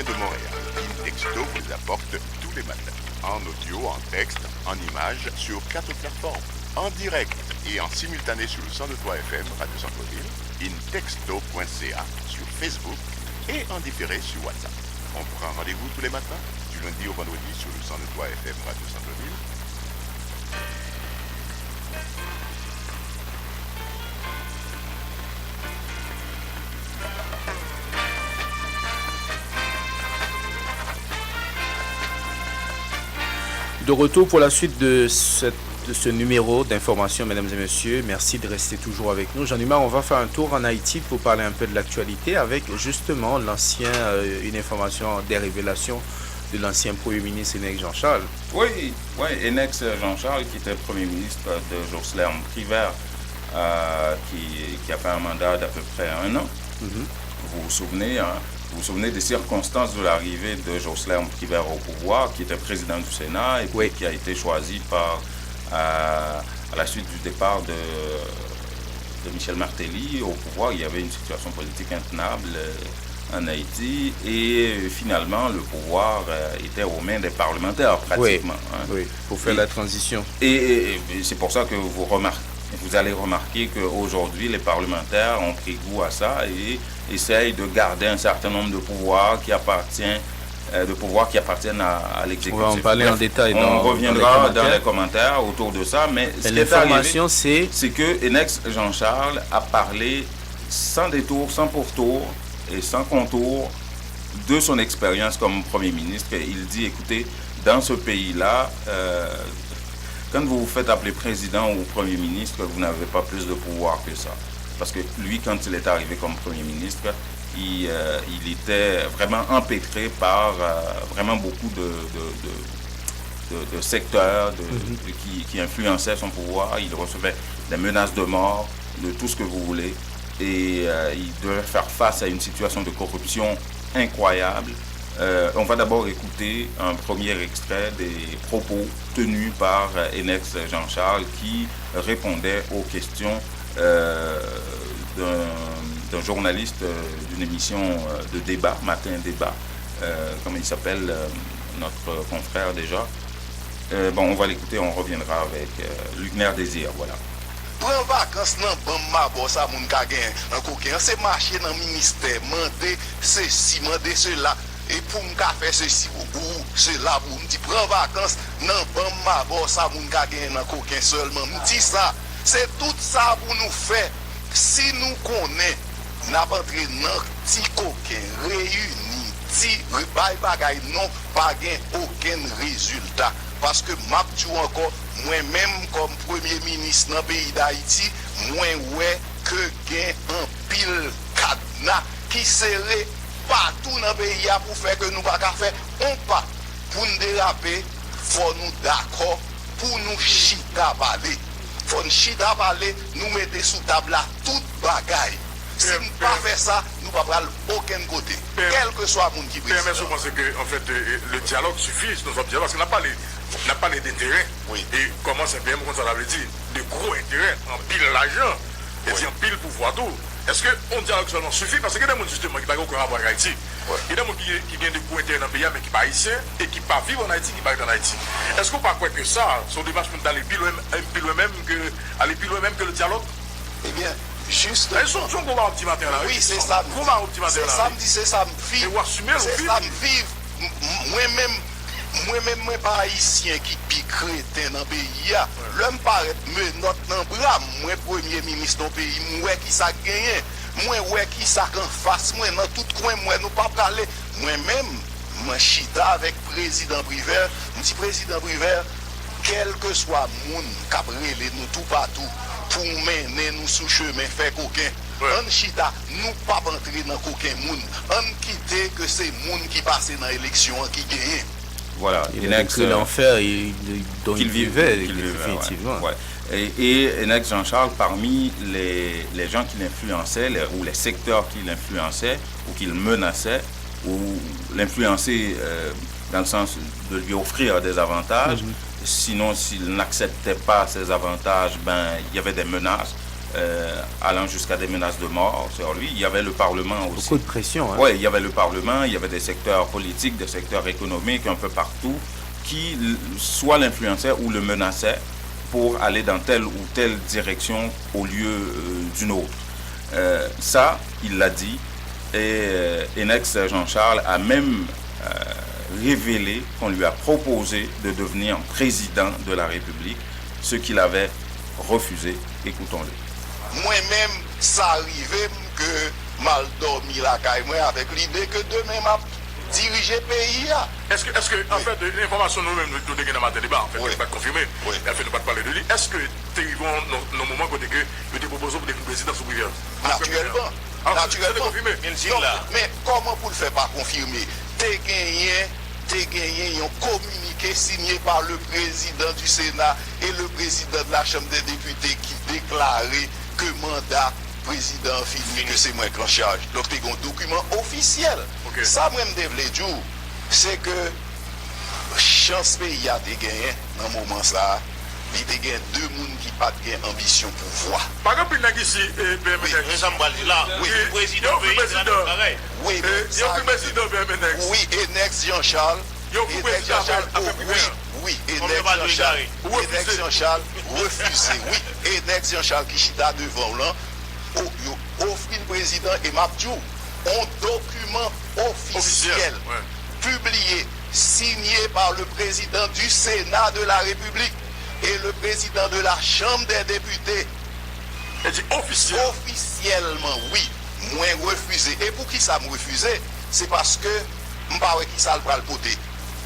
de Montréal. Intexto vous les apporte tous les matins. En audio, en texte, en images, sur 4 plateformes. En direct et en simultané sur le 102.3 FM Radio Centre-Ville, intexto.ca sur Facebook et en différé sur WhatsApp. On prend rendez-vous tous les matins, du lundi au vendredi sur le 102.3 FM Radio Centre-Ville. De retour pour la suite de ce numéro d'information, mesdames et messieurs. Merci de rester toujours avec nous. Jean-Numa, on va faire un tour en Haïti pour parler un peu de l'actualité avec justement une information des révélations de l'ancien Premier ministre Enex Jean-Charles. Oui, Enex Jean-Charles qui était Premier ministre de Jocelyn Privert, qui a fait un mandat d'à peu près 1 an. Vous vous souvenez des circonstances de l'arrivée de Jocelyn Privert au pouvoir, qui était président du Sénat et qui a été choisi à la suite du départ de Michel Martelly au pouvoir. Il y avait une situation politique intenable en Haïti et finalement le pouvoir était aux mains des parlementaires pratiquement. Oui, pour faire la transition. Et c'est pour ça que vous allez remarquer qu'aujourd'hui les parlementaires ont pris goût à ça et essayent de garder un certain nombre de pouvoirs qui appartiennent à l'exécutif. On va en parler en détail. On reviendra dans les commentaires autour de ça, mais ce qui est arrivé, c'est que Enex Jean-Charles a parlé sans détour, sans pourtour et sans contour de son expérience comme Premier ministre. Il dit, écoutez, dans ce pays-là, quand vous vous faites appeler président ou Premier ministre, vous n'avez pas plus de pouvoir que ça. Parce que lui, quand il est arrivé comme Premier ministre, il était vraiment empêtré par vraiment beaucoup de secteurs qui influençaient son pouvoir. Il recevait des menaces de mort, de tout ce que vous voulez. Et il devait faire face à une situation de corruption incroyable. On va d'abord écouter un premier extrait des propos tenus par Enex Jean-Charles qui répondait aux questions d'un journaliste d'une émission de débat, Matin Débat, comme il s'appelle, notre confrère déjà. On va l'écouter, on reviendra avec Lugner Désir, voilà. Prends vacances dans bon mabo ça moun ka gen un coquin c'est marcher dans ministère demander ceci demander cela et pour m'ka faire ceci ou cela pour me dit prends vacances dans bon mabo ça moun ka gen un coquin seulement me dit ça c'est tout ça pour nous faire si nous connaît n'a pas entrer dans petit coquin réuni ti bagay non pas gain aucun résultat parce que m'a dit encore moi-même comme Premier ministre dans le pays d'Haïti, moi ouais que gain un pile cadenas qui serait partout dans le pays pour faire que nous pas faire on pas pour nous déraper, faut nous d'accord pour nous chita parler. Faut nous chita parler, nous mettre sous table toute bagaille. Si nous ne pas faire ça, nous ne pouvons pas aller aucun côté, quel que soit le monde qui prie. Mais je pense que en fait, le dialogue suffit, nous sommes parce qu'on n'a pas les d'intérêt. Oui. Et comment c'est bien, comme ça l'avait dit, de gros intérêts, en pile l'argent, et en pile pouvoir tout. Est-ce qu'on dialogue seulement suffit? Parce qu'il y a des gens justement qui ne peuvent pas avoir en Haïti. Il y a des gens qui viennent de gros intérêts dans le pays, mais qui ne sont pas haïtiens, et qui ne peuvent pas vivre en Haïti, qui ne peuvent pas en Haïti. Est-ce qu'on ne peut pas croire que ça, son démarche d'aller pile même que le dialogue? Eh bien, juste. Ils sont comment au petit matin là? Oui, c'est ça. Comment au petit matin là? C'est ça, c'est ça, me vivre. C'est ça, me vivre. Moi-même, moi pas haïtien qui pique crétin dans le pays. L'homme paraît me note dans le bras. Moi, Premier ministre dans le pays, moi qui ça gagne. Moi, ouais qui ça en face. Moi, dans tout coin, moi, nous pas parler. Moi-même, moi, chita avec président Privert. Je dis président Privert, quel que soit le monde qui a brûlé nous tout partout pour mener nous sous chemin, faire coquin. On chita, nous pas entrer dans coquin monde. On quitter que c'est le monde qui passe dans l'élection qui gagne. Voilà, Enex l'enfer dont il vivait, définitivement. Ouais. Et Enex Jean-Charles, parmi les gens qui l'influençaient, ou les secteurs qui l'influençaient, ou qui le menaçaient, ou l'influencer dans le sens de lui offrir des avantages, sinon s'il n'acceptait pas ces avantages, il y avait des menaces. Allant jusqu'à des menaces de mort sur lui. Il y avait le Parlement aussi. Beaucoup de pression. Oui, il y avait le Parlement, il y avait des secteurs politiques, des secteurs économiques un peu partout qui soit l'influençaient ou le menaçaient pour aller dans telle ou telle direction au lieu d'une autre. Ça, il l'a dit. Et Enex Jean-Charles a même révélé qu'on lui a proposé de devenir président de la République, ce qu'il avait refusé. Écoutons-le. Moi-même, ça arrivait que mal dormi la caille moi avec l'idée que demain m'a diriger le pays. Est-ce que en fait, l'information nous-mêmes, nous avons dans matin débat, en fait, nous pas confirmer, en fait, nous pas parler de lui. Est-ce que tu es dans le moment où tu proposé pour devenir président sous prière? Naturellement. Mais comment pour le faire pas confirmer? T'es gagné un communiqué signé par le président du Sénat et le président de la Chambre des députés qui déclarait que mandat président fini, que c'est moi qui en charge. Donc c'est un document officiel. Okay. Ça même devait dire, c'est que chance pays a gagné dans le moment ça. Il y a deux personnes qui n'ont pas d'ambition pour voir. Par exemple, il y a ici, oui, président, oui, oui, et Nex Jean-Charles. Oui, et Nex Jean-Charles refusé. Oui, et Nex Jean-Charles qui chita devant là, offre le président et Mabdou un document officiel publié, signé par le président du Sénat de la République et le président de la Chambre des députés. Officiellement, oui, moi refusé. Et pour qui ça me refusé? C'est parce que je ne sais pas qui ça le poter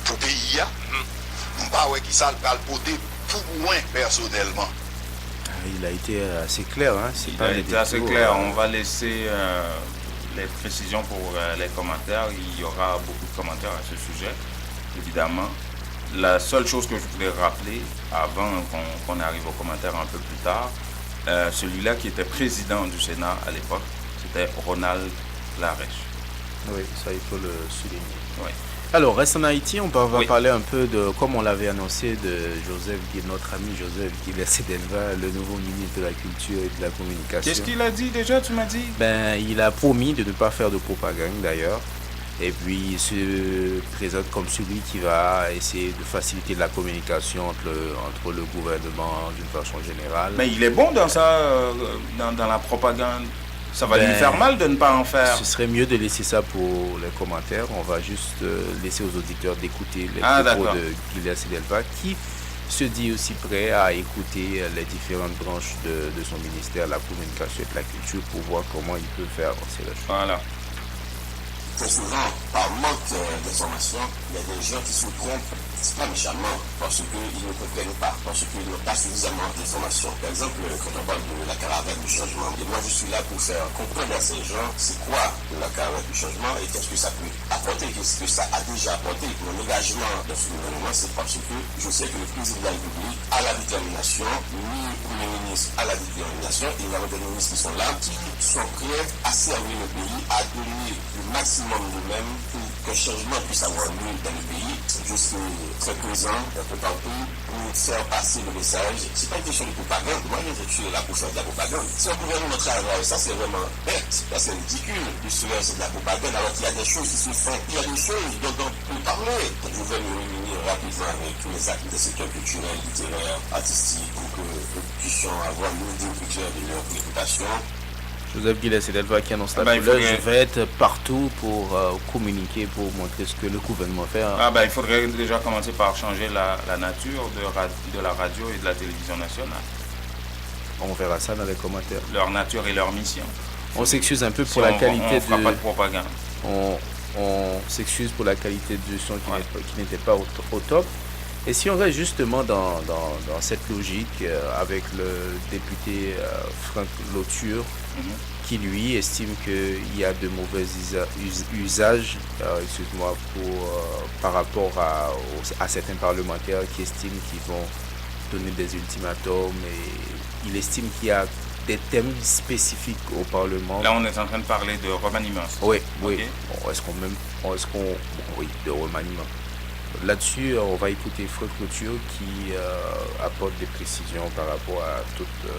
pour le pays. Je ne sais pas qui ça le poter pour moi personnellement. Il a été assez clair. Hein? Il a été assez clair. On va laisser les précisions pour les commentaires. Il y aura beaucoup de commentaires à ce sujet, évidemment. La seule chose que je voulais rappeler, avant qu'on arrive aux commentaires un peu plus tard, celui-là qui était président du Sénat à l'époque, c'était Ronald Larèche. Oui, ça il faut le souligner. Oui. Alors, reste en Haïti, on va parler un peu de, comme on l'avait annoncé, de Joseph, notre ami Joseph Guillet-Sedelva, le nouveau ministre de la Culture et de la Communication. Qu'est-ce qu'il a dit déjà, tu m'as dit? Il a promis de ne pas faire de propagande d'ailleurs. Et puis il se présente comme celui qui va essayer de faciliter la communication entre le gouvernement d'une façon générale. Mais il est bon dans ça, dans la propagande. Ça va lui faire mal de ne pas en faire. Ce serait mieux de laisser ça pour les commentaires. On va juste laisser aux auditeurs d'écouter les propos de Guillet-Sedelva, qui se dit aussi prêt à écouter les différentes branches de son ministère, la communication et de la culture, pour voir comment il peut faire avancer la chose. Voilà. Très souvent, par manque d'information, il y a des gens qui se trompent, pas méchamment, parce qu'ils ne comprennent pas, parce qu'ils n'ont pas suffisamment d'informations. Par exemple, quand on parle de la caravane du changement, et moi je suis là pour faire comprendre à ces gens c'est quoi la caravane du changement et qu'est-ce que ça peut apporter, qu'est-ce que ça a déjà apporté. Mon engagement dans ce gouvernement, c'est parce que je sais que le président de la République a la détermination, ni le Premier ministre a la détermination, et il y a des ministres qui sont là, qui sont prêts à servir le pays, à donner le maximum de-même pour qu'un changement puisse avoir lieu dans le pays. Je suis très présent un peu partout pour faire passer le message. C'est pas une question de propagande. Moi, je suis là pour faire de la propagande. Si un gouvernement travaille, ça c'est vraiment bête. Ça c'est ridicule. Justement, c'est de la propagande alors qu'il y a des choses qui se font. Il y a des choses dont on peut parler. Je vais me réunir rapidement avec tous les acteurs des secteurs culturels, littéraires, artistiques pour que nous puissions avoir une idée plus claire de leurs préoccupations. Joseph Guillet-Sedelva qui annonce la couleur, je vais être partout pour communiquer, pour montrer ce que le gouvernement fait. Il faudrait déjà commencer par changer la nature de la radio et de la télévision nationale. On verra ça dans les commentaires. Leur nature et leur mission. On s'excuse un peu pour la qualité de... pas de propagande. On s'excuse pour la qualité du son qui n'était pas au top. Et si on reste justement dans cette logique avec le député Franck Loture, qui lui estime qu'il y a de mauvais usages, excuse-moi, par rapport à certains parlementaires qui estiment qu'ils vont donner des ultimatums, et il estime qu'il y a des thèmes spécifiques au Parlement. Là, on est en train de parler de remaniement. Oui. Okay. Oui, de remaniement. Là-dessus, on va écouter Franck Loture qui apporte des précisions par rapport à toutes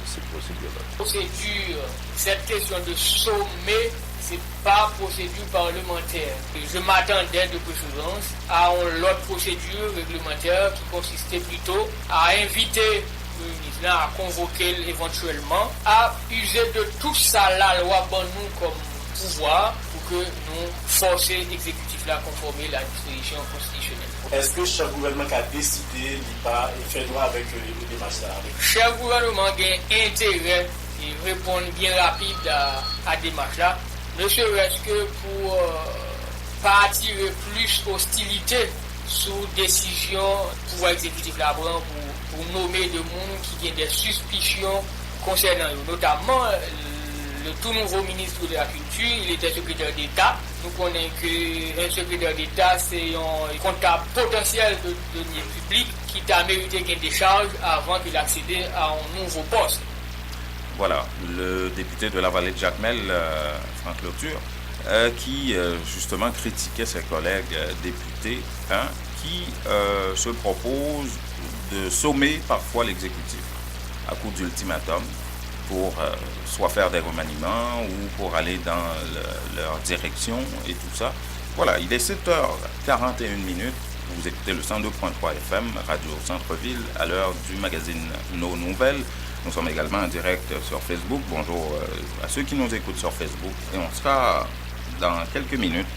ces procédures-là. Procédure, cette question de sommet, c'est pas procédure parlementaire. Je m'attendais de préférence à une autre procédure réglementaire qui consistait plutôt à inviter le ministre à convoquer éventuellement, à user de tout ça la loi bon nous comme pouvoir pour que nous forcer l'exécutif à conformer la disposition constitutionnelle. Est-ce que chaque gouvernement a décidé de pas faire droit avec les démarches là? Chaque gouvernement a intérêt et répondre bien rapide à démarche là, ne serait-ce que pour pas attirer plus hostilité sous décision pouvoir exécutif là pour nommer de monde qui a des suspicions concernant eux. Notamment le tout nouveau ministre de la Culture, il était secrétaire d'État. Nous connaissons qu'un secrétaire d'État, c'est un comptable potentiel de deniers publics qui t'a mérité gain des charges avant qu'il accède à un nouveau poste. Voilà, le député de la vallée de Jacmel, Franck Lecture, qui justement critiquait ses collègues députés qui se proposent de sommer parfois l'exécutif à coup d'ultimatum pour soit faire des remaniements ou pour aller dans leur direction et tout ça. Voilà, il est 7h41 minutes. Vous écoutez le 102.3 FM, Radio Centre-Ville, à l'heure du magazine Nos Nouvelles. Nous sommes également en direct sur Facebook. Bonjour à ceux qui nous écoutent sur Facebook. Et on sera dans quelques minutes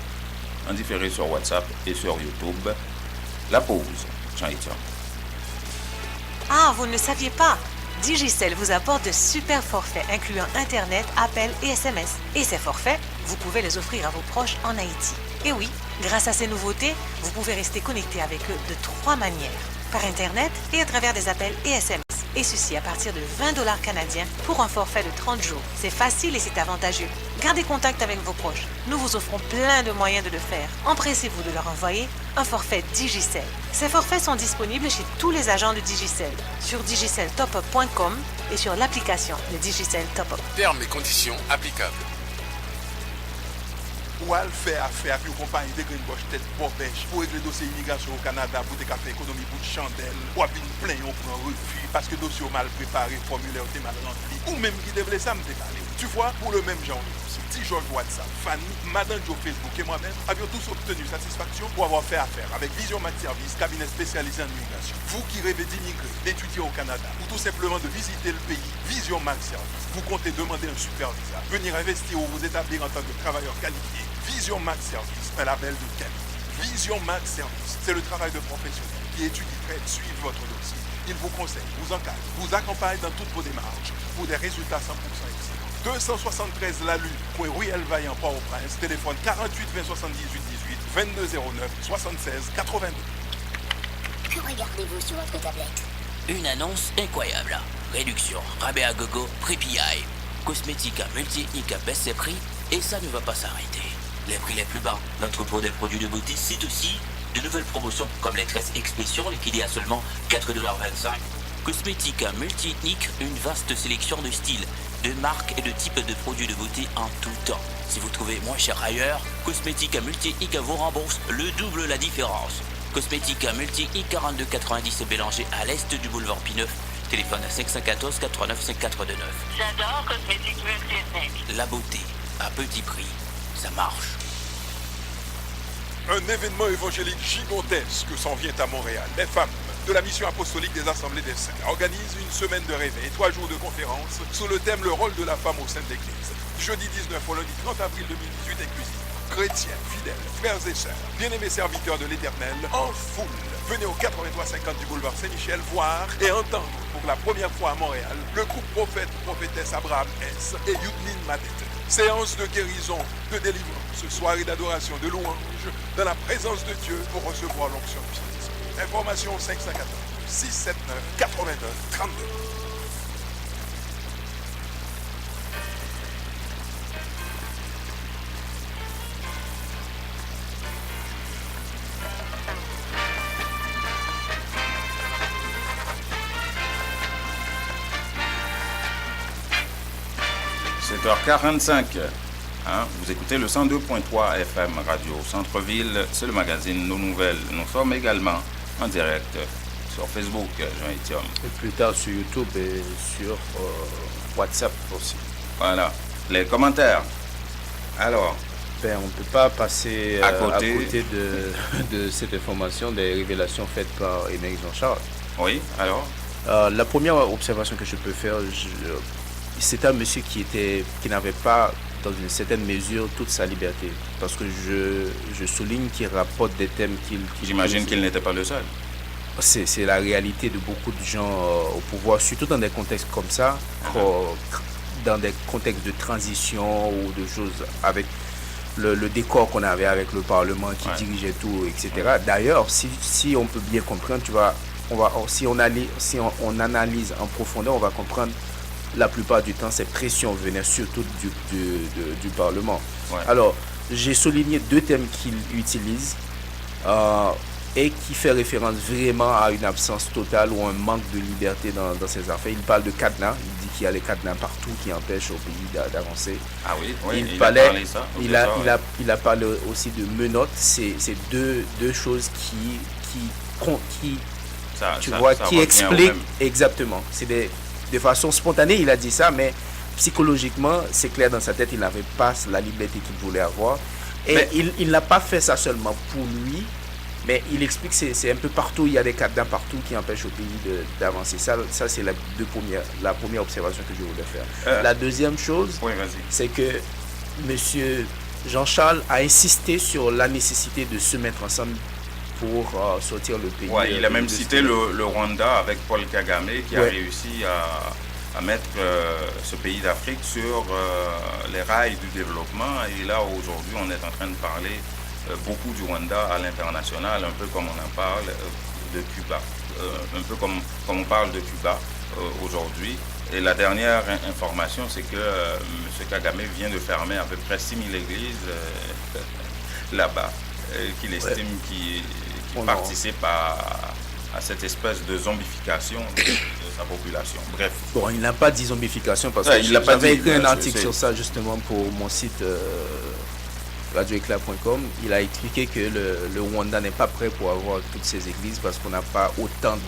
en différé sur WhatsApp et sur YouTube. La pause, Jean-Étienne. Ah, vous ne saviez pas? Digicel vous apporte de super forfaits incluant Internet, appels et SMS. Et ces forfaits, vous pouvez les offrir à vos proches en Haïti. Et oui, grâce à ces nouveautés, vous pouvez rester connecté avec eux de 3 manières. Par Internet et à travers des appels et SMS. Et ceci à partir de 20 $ canadiens pour un forfait de 30 jours. C'est facile et c'est avantageux. Gardez contact avec vos proches. Nous vous offrons plein de moyens de le faire. Empressez-vous de leur envoyer un forfait Digicel. Ces forfaits sont disponibles chez tous les agents de Digicel, sur digiceltopup.com et sur l'application de Digicel Top Up. Termes et conditions applicables. Ou à le faire affaire avec une compagnie de Greenbush tête bobèche pour régler le dossier immigration au Canada pour des cafés économie bout de chandelle. Ou à une plainte, on prend refus parce que le dossier est mal préparé, formulaire est mal rempli. Ou même qui devait ça me déballer. Tu vois, pour le même genre de dossier, petit Georges WhatsApp, Fanny, Madame Joe Facebook et moi-même avions tous obtenu satisfaction pour avoir fait affaire avec Vision Max Service, cabinet spécialisé en immigration. Vous qui rêvez d'immigrer, d'étudier au Canada ou tout simplement de visiter le pays, Vision Max Service, vous comptez demander un super visa, venir investir ou vous établir en tant que travailleur qualifié. Vision Max Service, un label de qualité. Vision Max Service, c'est le travail de professionnels qui étudie près, suivent votre dossier. Il vous conseille, vous encadre, vous accompagne dans toutes vos démarches pour des résultats 100% excellents. 273 La Lune, coin Ruelle Vaillant, Port-au-Prince, téléphone 48 20 78 18, 22 09 76 82. Que regardez-vous sur votre tablette? Une annonce incroyable. Réduction, rabais à gogo, prix PI. Cosmética multi-unique à baisse ses prix et ça ne va pas s'arrêter. Les prix les plus bas, l'entrepôt des produits de beauté, c'est aussi de nouvelles promotions comme les tresses expression liquidées à seulement 4,25 $. Cosmética multi-unique, une vaste sélection de styles, de marques et de types de produits de beauté en tout temps. Si vous trouvez moins cher ailleurs, Cosmética multi-unique vous rembourse le double la différence. Cosmética multi-unique 42,90 Bélanger à l'est du boulevard P9. Téléphone à 514 89 549. J'adore Cosmétique multi-unique. La beauté à petit prix. Ça marche. Un événement évangélique gigantesque s'en vient à Montréal. Les femmes de la mission apostolique des Assemblées des Saints organisent une semaine de réveil, 3 jours de conférences sous le thème « Le rôle de la femme au sein de l'Église ». Jeudi 19 au lundi 30 avril 2018 inclusif. Chrétiens, fidèles, frères et sœurs, bien-aimés serviteurs de l'Éternel, en foule. Venez au 8350 du boulevard Saint-Michel voir et entendre pour la première fois à Montréal le groupe prophète-prophétesse Abraham S. et Yudlin Madet. Séance de guérison, de délivrance, soirée d'adoration, de louange, dans la présence de Dieu pour recevoir l'onction du Saint-Esprit. Information 514 679 89 32. – 7h45. Vous écoutez le 102.3 FM Radio Centre-Ville. C'est le magazine Nos Nouvelles. Nous sommes également en direct sur Facebook, Jean-Étienne. Et plus tard sur YouTube et sur WhatsApp aussi. Voilà. Les commentaires. Alors, on ne peut pas passer à côté de cette information des révélations faites par Émeric Jean-Charles. Oui, alors la première observation que je peux faire, c'est un monsieur qui n'avait pas, dans une certaine mesure, toute sa liberté. Parce que je souligne qu'il rapporte des thèmes qu'il... J'imagine qu'il n'était pas le seul. C'est la réalité de beaucoup de gens au pouvoir, surtout dans des contextes comme ça, dans des contextes de transition ou de choses avec le décor qu'on avait avec le Parlement qui dirigeait tout, etc. D'ailleurs, si on peut bien comprendre, si on analyse en profondeur, on va comprendre la plupart du temps, ces pressions venaient surtout du Parlement. Alors, j'ai souligné 2 thèmes qu'il utilise et qui fait référence vraiment à une absence totale ou un manque de liberté dans ses affaires. Il parle de cadenas, il dit qu'il y a des cadenas partout qui empêchent au pays d'avancer. Ah oui, il a parlé aussi de menottes. C'est deux choses qui expliquent exactement. C'est de façon spontanée, il a dit ça, mais psychologiquement, c'est clair dans sa tête, il n'avait pas la liberté qu'il voulait avoir. Et il n'a pas fait ça seulement pour lui, mais il explique que c'est un peu partout, il y a des cadenas partout qui empêchent au pays d'avancer. Ça c'est la première observation que je voulais faire. La deuxième chose, c'est que M. Jean-Charles a insisté sur la nécessité de se mettre ensemble pour sortir le pays. Il a même cité le Rwanda avec Paul Kagame qui a réussi à mettre ce pays d'Afrique sur les rails du développement. Et là, aujourd'hui, on est en train de parler beaucoup du Rwanda à l'international, un peu comme on en parle de Cuba, un peu comme on parle de Cuba aujourd'hui. Et la dernière information, c'est que M. Kagame vient de fermer à peu près 6000 églises là-bas, qu'il estime qui participe à cette espèce de zombification de sa population. Bref. Bon, il n'a pas dit zombification parce que j'avais écrit un article sur ça justement pour mon site radioéclat.com. Il a expliqué que le Rwanda n'est pas prêt pour avoir toutes ces églises parce qu'on n'a pas autant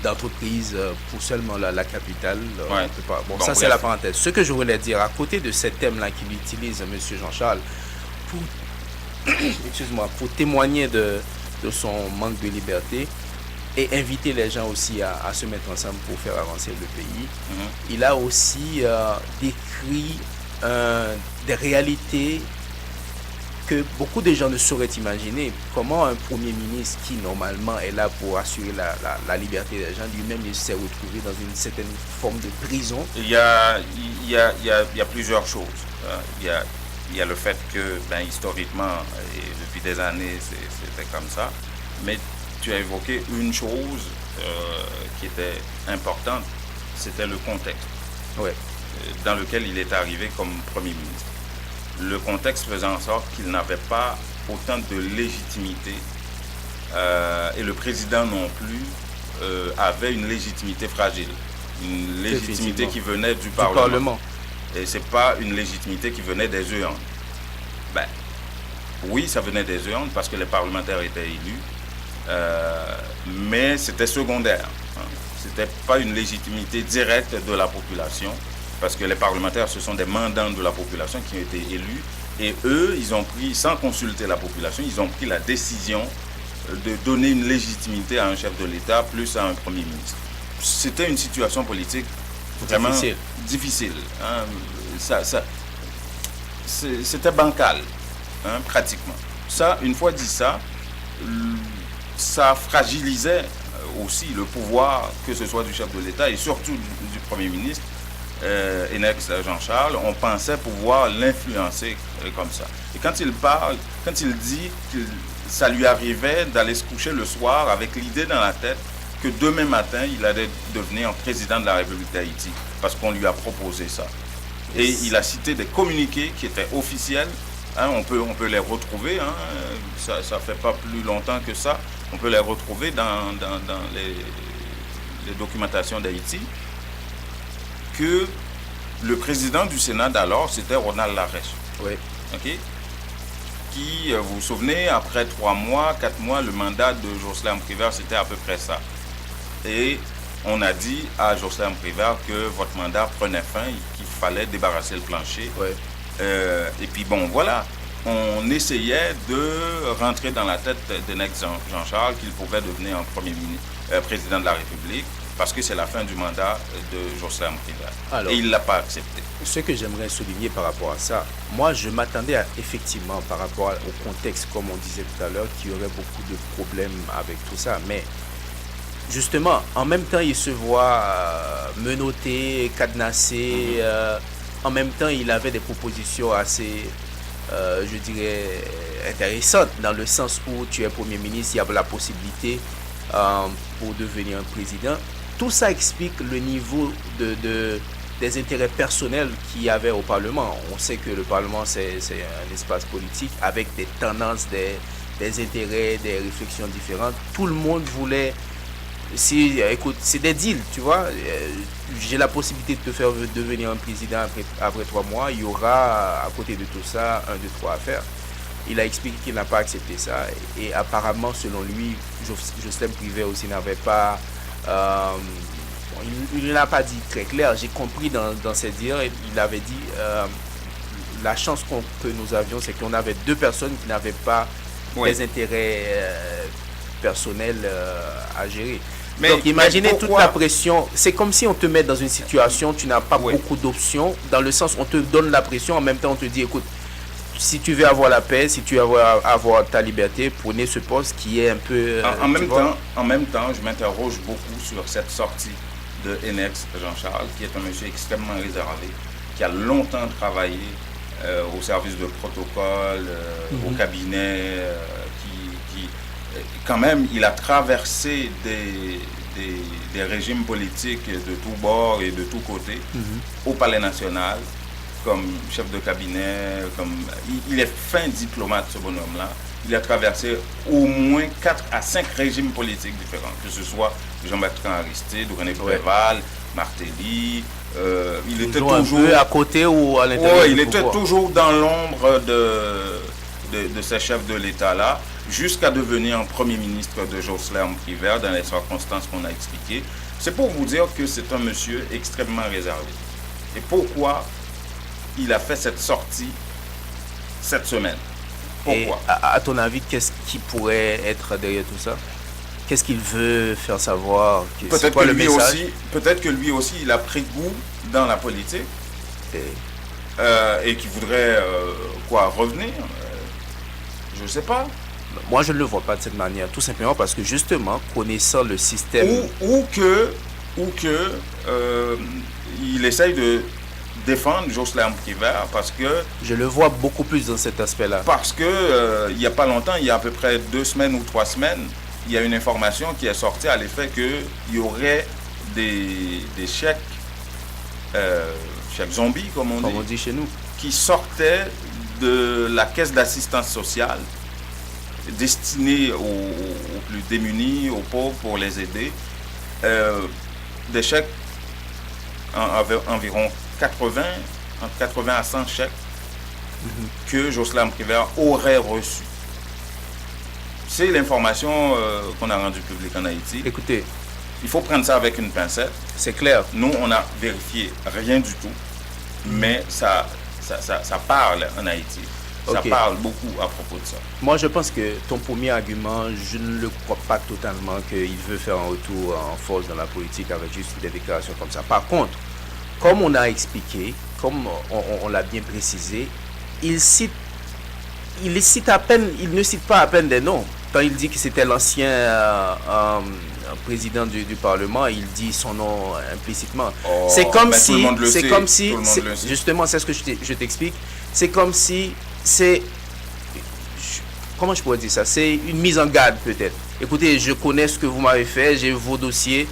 d'entreprises pour seulement la capitale. Ça c'est la parenthèse. Ce que je voulais dire, à côté de ces thèmes-là qu'il utilise M. Jean-Charles, pour témoigner de son manque de liberté et inviter les gens aussi à se mettre ensemble pour faire avancer le pays. Il a aussi décrit des réalités que beaucoup de gens ne sauraient imaginer. Comment un Premier ministre qui normalement est là pour assurer la liberté des gens, lui-même il s'est retrouvé dans une certaine forme de prison. Il y a plusieurs choses. Il y a le fait que, historiquement, et depuis des années, c'était comme ça. Mais tu as évoqué une chose qui était importante, c'était le contexte dans lequel il est arrivé comme Premier ministre. Le contexte faisait en sorte qu'il n'avait pas autant de légitimité et le président non plus avait une légitimité fragile. Une légitimité qui venait du Parlement. Et ce n'est pas une légitimité qui venait des urnes. Oui, ça venait des urnes parce que les parlementaires étaient élus, mais c'était secondaire. Ce n'était pas une légitimité directe de la population parce que les parlementaires, ce sont des mandants de la population qui ont été élus et eux, ils ont pris, sans consulter la population, ils ont pris la décision de donner une légitimité à un chef de l'État plus à un Premier ministre. C'était une situation politique vraiment difficile. C'était bancal, pratiquement. Ça, une fois dit ça, ça fragilisait aussi le pouvoir, que ce soit du chef de l'État et surtout du Premier ministre, Enex Jean-Charles. On pensait pouvoir l'influencer comme ça. Et quand il parle, quand il dit que ça lui arrivait d'aller se coucher le soir avec l'idée dans la tête que demain matin, il allait devenir président de la République d'Haïti, parce qu'on lui a proposé ça. Et il a cité des communiqués qui étaient officiels. On peut les retrouver. Ça ne fait pas plus longtemps que ça. On peut les retrouver dans les documentations d'Haïti. Que le président du Sénat d'alors, c'était Ronald Larèche. Qui, vous vous souvenez, après 3 mois, 4 mois, le mandat de Jocelyn Prévert, c'était à peu près ça. Et on a dit à Jocelyn Prévert que votre mandat prenait fin, qu'il fallait débarrasser le plancher. Et puis bon, voilà, on essayait de rentrer dans la tête d'Enex Jean-Charles qu'il pouvait devenir un président de la République parce que c'est la fin du mandat de Jocelyn Prévert. Et il ne l'a pas accepté. Ce que j'aimerais souligner par rapport à ça, moi je m'attendais effectivement par rapport au contexte, comme on disait tout à l'heure, qu'il y aurait beaucoup de problèmes avec tout ça. Mais justement, en même temps, il se voit menotté, cadenassé. en même temps, il avait des propositions assez, je dirais, intéressantes, dans le sens où tu es Premier ministre, il y a la possibilité pour devenir un président. Tout ça explique le niveau des intérêts personnels qu'il y avait au Parlement. On sait que le Parlement, c'est un espace politique avec des tendances, des intérêts, des réflexions différentes. Tout le monde voulait... écoute, c'est des deals, tu vois. J'ai la possibilité de te faire devenir un président après 3 mois. Il y aura, à côté de tout ça, 1, 2, 3 à faire. Il a expliqué qu'il n'a pas accepté ça. Et apparemment, selon lui, Jocelyn Privé aussi n'avait pas... il ne l'a pas dit très clair. J'ai compris dans ses dires, il avait dit la chance que nous avions, c'est qu'on avait 2 personnes qui n'avaient pas des intérêts personnels à gérer. Mais, donc imaginez toute la pression. C'est comme si on te met dans une situation, tu n'as pas beaucoup d'options, dans le sens on te donne la pression, en même temps on te dit écoute, si tu veux avoir la paix, si tu veux avoir ta liberté, prenez ce poste qui est un peu... En même temps, je m'interroge beaucoup sur cette sortie de Enex Jean-Charles, qui est un monsieur extrêmement réservé, qui a longtemps travaillé au service de protocole, au cabinet, qui quand même, il a traversé des régimes politiques de tous bords et de tous côtés au Palais national, comme chef de cabinet, il est fin diplomate, ce bonhomme-là. Il a traversé au moins 4 à 5 régimes politiques différents, que ce soit Jean-Bertrand Aristide, René Préval, Martelly. Il était toujours un peu à côté ou à l'intérieur. Oui, il était toujours dans l'ombre de ces chefs de l'État-là, jusqu'à devenir un Premier ministre de Jocelyn Privé, dans les circonstances qu'on a expliquées. C'est pour vous dire que c'est un monsieur extrêmement réservé. Et pourquoi il a fait cette sortie cette semaine? Pourquoi? Et à ton avis, qu'est-ce qui pourrait être derrière tout ça? Qu'est-ce qu'il veut faire savoir? Peut-être que lui aussi, il a pris goût dans la politique et qu'il voudrait revenir. Je ne sais pas. Moi, je ne le vois pas de cette manière, tout simplement parce que justement, connaissant le système... Ou que il essaye de défendre Jocelyn Privé, parce que... Je le vois beaucoup plus dans cet aspect-là. Parce que il n'y a pas longtemps, il y a à peu près 2 semaines ou 3 semaines, il y a une information qui est sortie à l'effet qu'il y aurait des chèques zombies, comme on dit chez nous, qui sortaient de la caisse d'assistance sociale, destinés aux plus démunis, aux pauvres, pour les aider. Des chèques, environ entre 80 à 100 chèques que Jocelyn Privé aurait reçus. C'est l'information qu'on a rendue publique en Haïti. Écoutez, il faut prendre ça avec une pincette. C'est clair. Nous, on n'a vérifié rien du tout, mais ça parle en Haïti. Ça parle beaucoup à propos de ça. Moi, je pense que ton premier argument, je ne le crois pas totalement qu'il veut faire un retour en force dans la politique avec juste des déclarations comme ça. Par contre, comme on a expliqué, comme on l'a bien précisé, il ne cite pas à peine des noms. Quand il dit que c'était l'ancien président du Parlement, il dit son nom implicitement. C'est comme si, justement, c'est ce que je t'explique. C'est comme si comment je pourrais dire ça? C'est une mise en garde peut-être. Écoutez, je connais ce que vous m'avez fait, j'ai vos dossiers.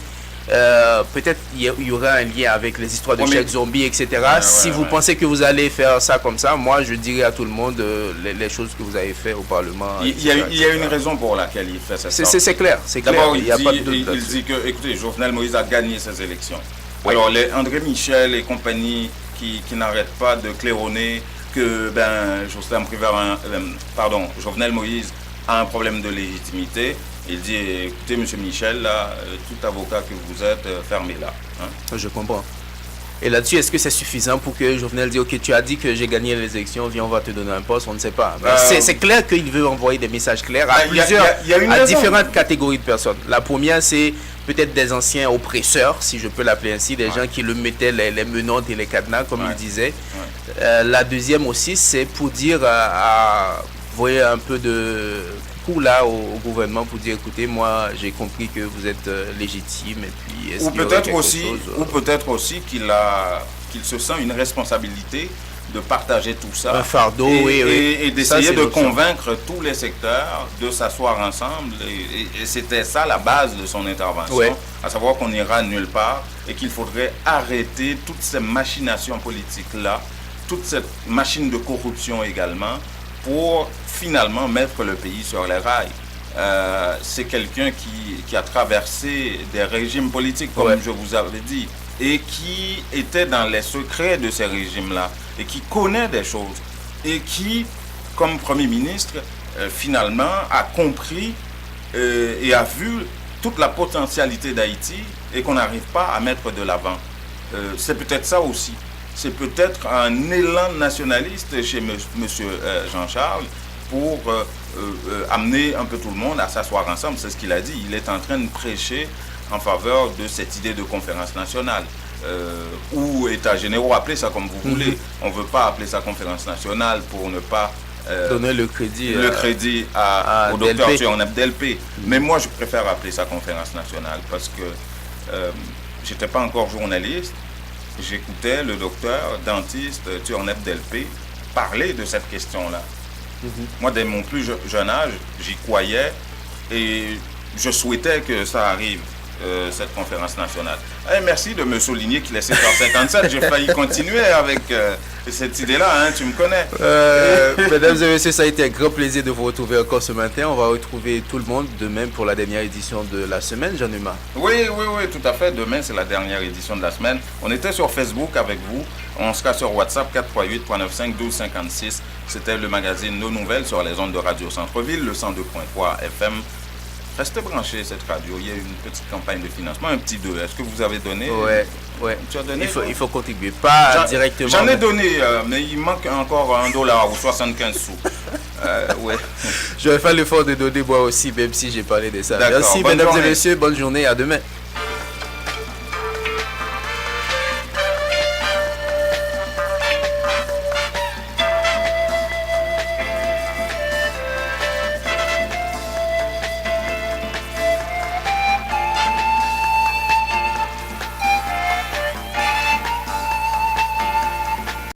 Peut-être il y aura un lien avec les histoires de chèques zombies, etc. Si vous pensez que vous allez faire ça comme ça, moi je dirais à tout le monde les choses que vous avez fait au Parlement. Il y a une raison pour laquelle il fait ça. C'est clair. D'abord, il dit que, écoutez, Jovenel Moïse a gagné ces élections. Oui. Alors, les André Michel et compagnie qui n'arrêtent pas de claironner que Jovenel Moïse a un problème de légitimité. Il dit, écoutez, M. Michel, là, tout avocat que vous êtes, fermez-la. Hein? Je comprends. Et là-dessus, est-ce que c'est suffisant pour que Jovenel dise, ok, tu as dit que j'ai gagné les élections, viens, on va te donner un poste, on ne sait pas. C'est clair qu'il veut envoyer des messages clairs à différentes catégories de personnes. La première, c'est peut-être des anciens oppresseurs, si je peux l'appeler ainsi, des gens qui le mettaient les menottes et les cadenas, comme il disait. La deuxième aussi, c'est pour dire, voyez un peu de coup là au gouvernement pour dire, écoutez, moi j'ai compris que vous êtes légitime et puis ou peut-être aussi qu'il qu'il se sent une responsabilité de partager tout ça. Un fardeau, et d'essayer de convaincre tous les secteurs de s'asseoir ensemble. Et c'était ça la base de son intervention, à savoir qu'on n'ira nulle part et qu'il faudrait arrêter toutes ces machinations politiques-là, toute cette machine de corruption également, pour finalement mettre le pays sur les rails. C'est quelqu'un qui a traversé des régimes politiques, comme je vous avais dit, et qui était dans les secrets de ces régimes-là, et qui connaît des choses, et qui, comme Premier ministre, finalement, a compris et a vu toute la potentialité d'Haïti, et qu'on n'arrive pas à mettre de l'avant. C'est peut-être ça aussi. C'est peut-être un élan nationaliste chez M. Jean-Charles pour amener un peu tout le monde à s'asseoir ensemble. C'est ce qu'il a dit. Il est en train de prêcher en faveur de cette idée de conférence nationale. Ou États généraux, appelez ça comme vous voulez. On ne veut pas appeler ça conférence nationale pour ne pas donner le crédit au docteur Thionep Delpé. Mais moi, je préfère appeler ça conférence nationale parce que je n'étais pas encore journaliste. J'écoutais le docteur dentiste Thionep Delpé parler de cette question-là. Moi, dès mon plus jeune âge, j'y croyais et je souhaitais que ça arrive, cette conférence nationale. Et merci de me souligner qu'il est 7h57. J'ai failli continuer avec cette idée-là, hein, tu me connais. Mesdames et messieurs, ça a été un grand plaisir de vous retrouver encore ce matin. On va retrouver tout le monde demain pour la dernière édition de la semaine, Jean-Numa. Oui, tout à fait. Demain, c'est la dernière édition de la semaine. On était sur Facebook avec vous. On sera sur WhatsApp 438-395-1256. C'était le magazine Nos Nouvelles sur les ondes de Radio Centre-Ville, le 102.3 FM. Restez branchés cette radio. Il y a une petite campagne de financement, un petit 2. Est-ce que vous avez donné? Ouais. Tu as donné? Il faut contribuer, pas directement. J'en ai donné, mais il manque encore $1 ou 75 sous. Je vais faire l'effort de donner moi aussi, même si j'ai parlé de ça. Merci, mesdames et messieurs. Bonne journée. À demain.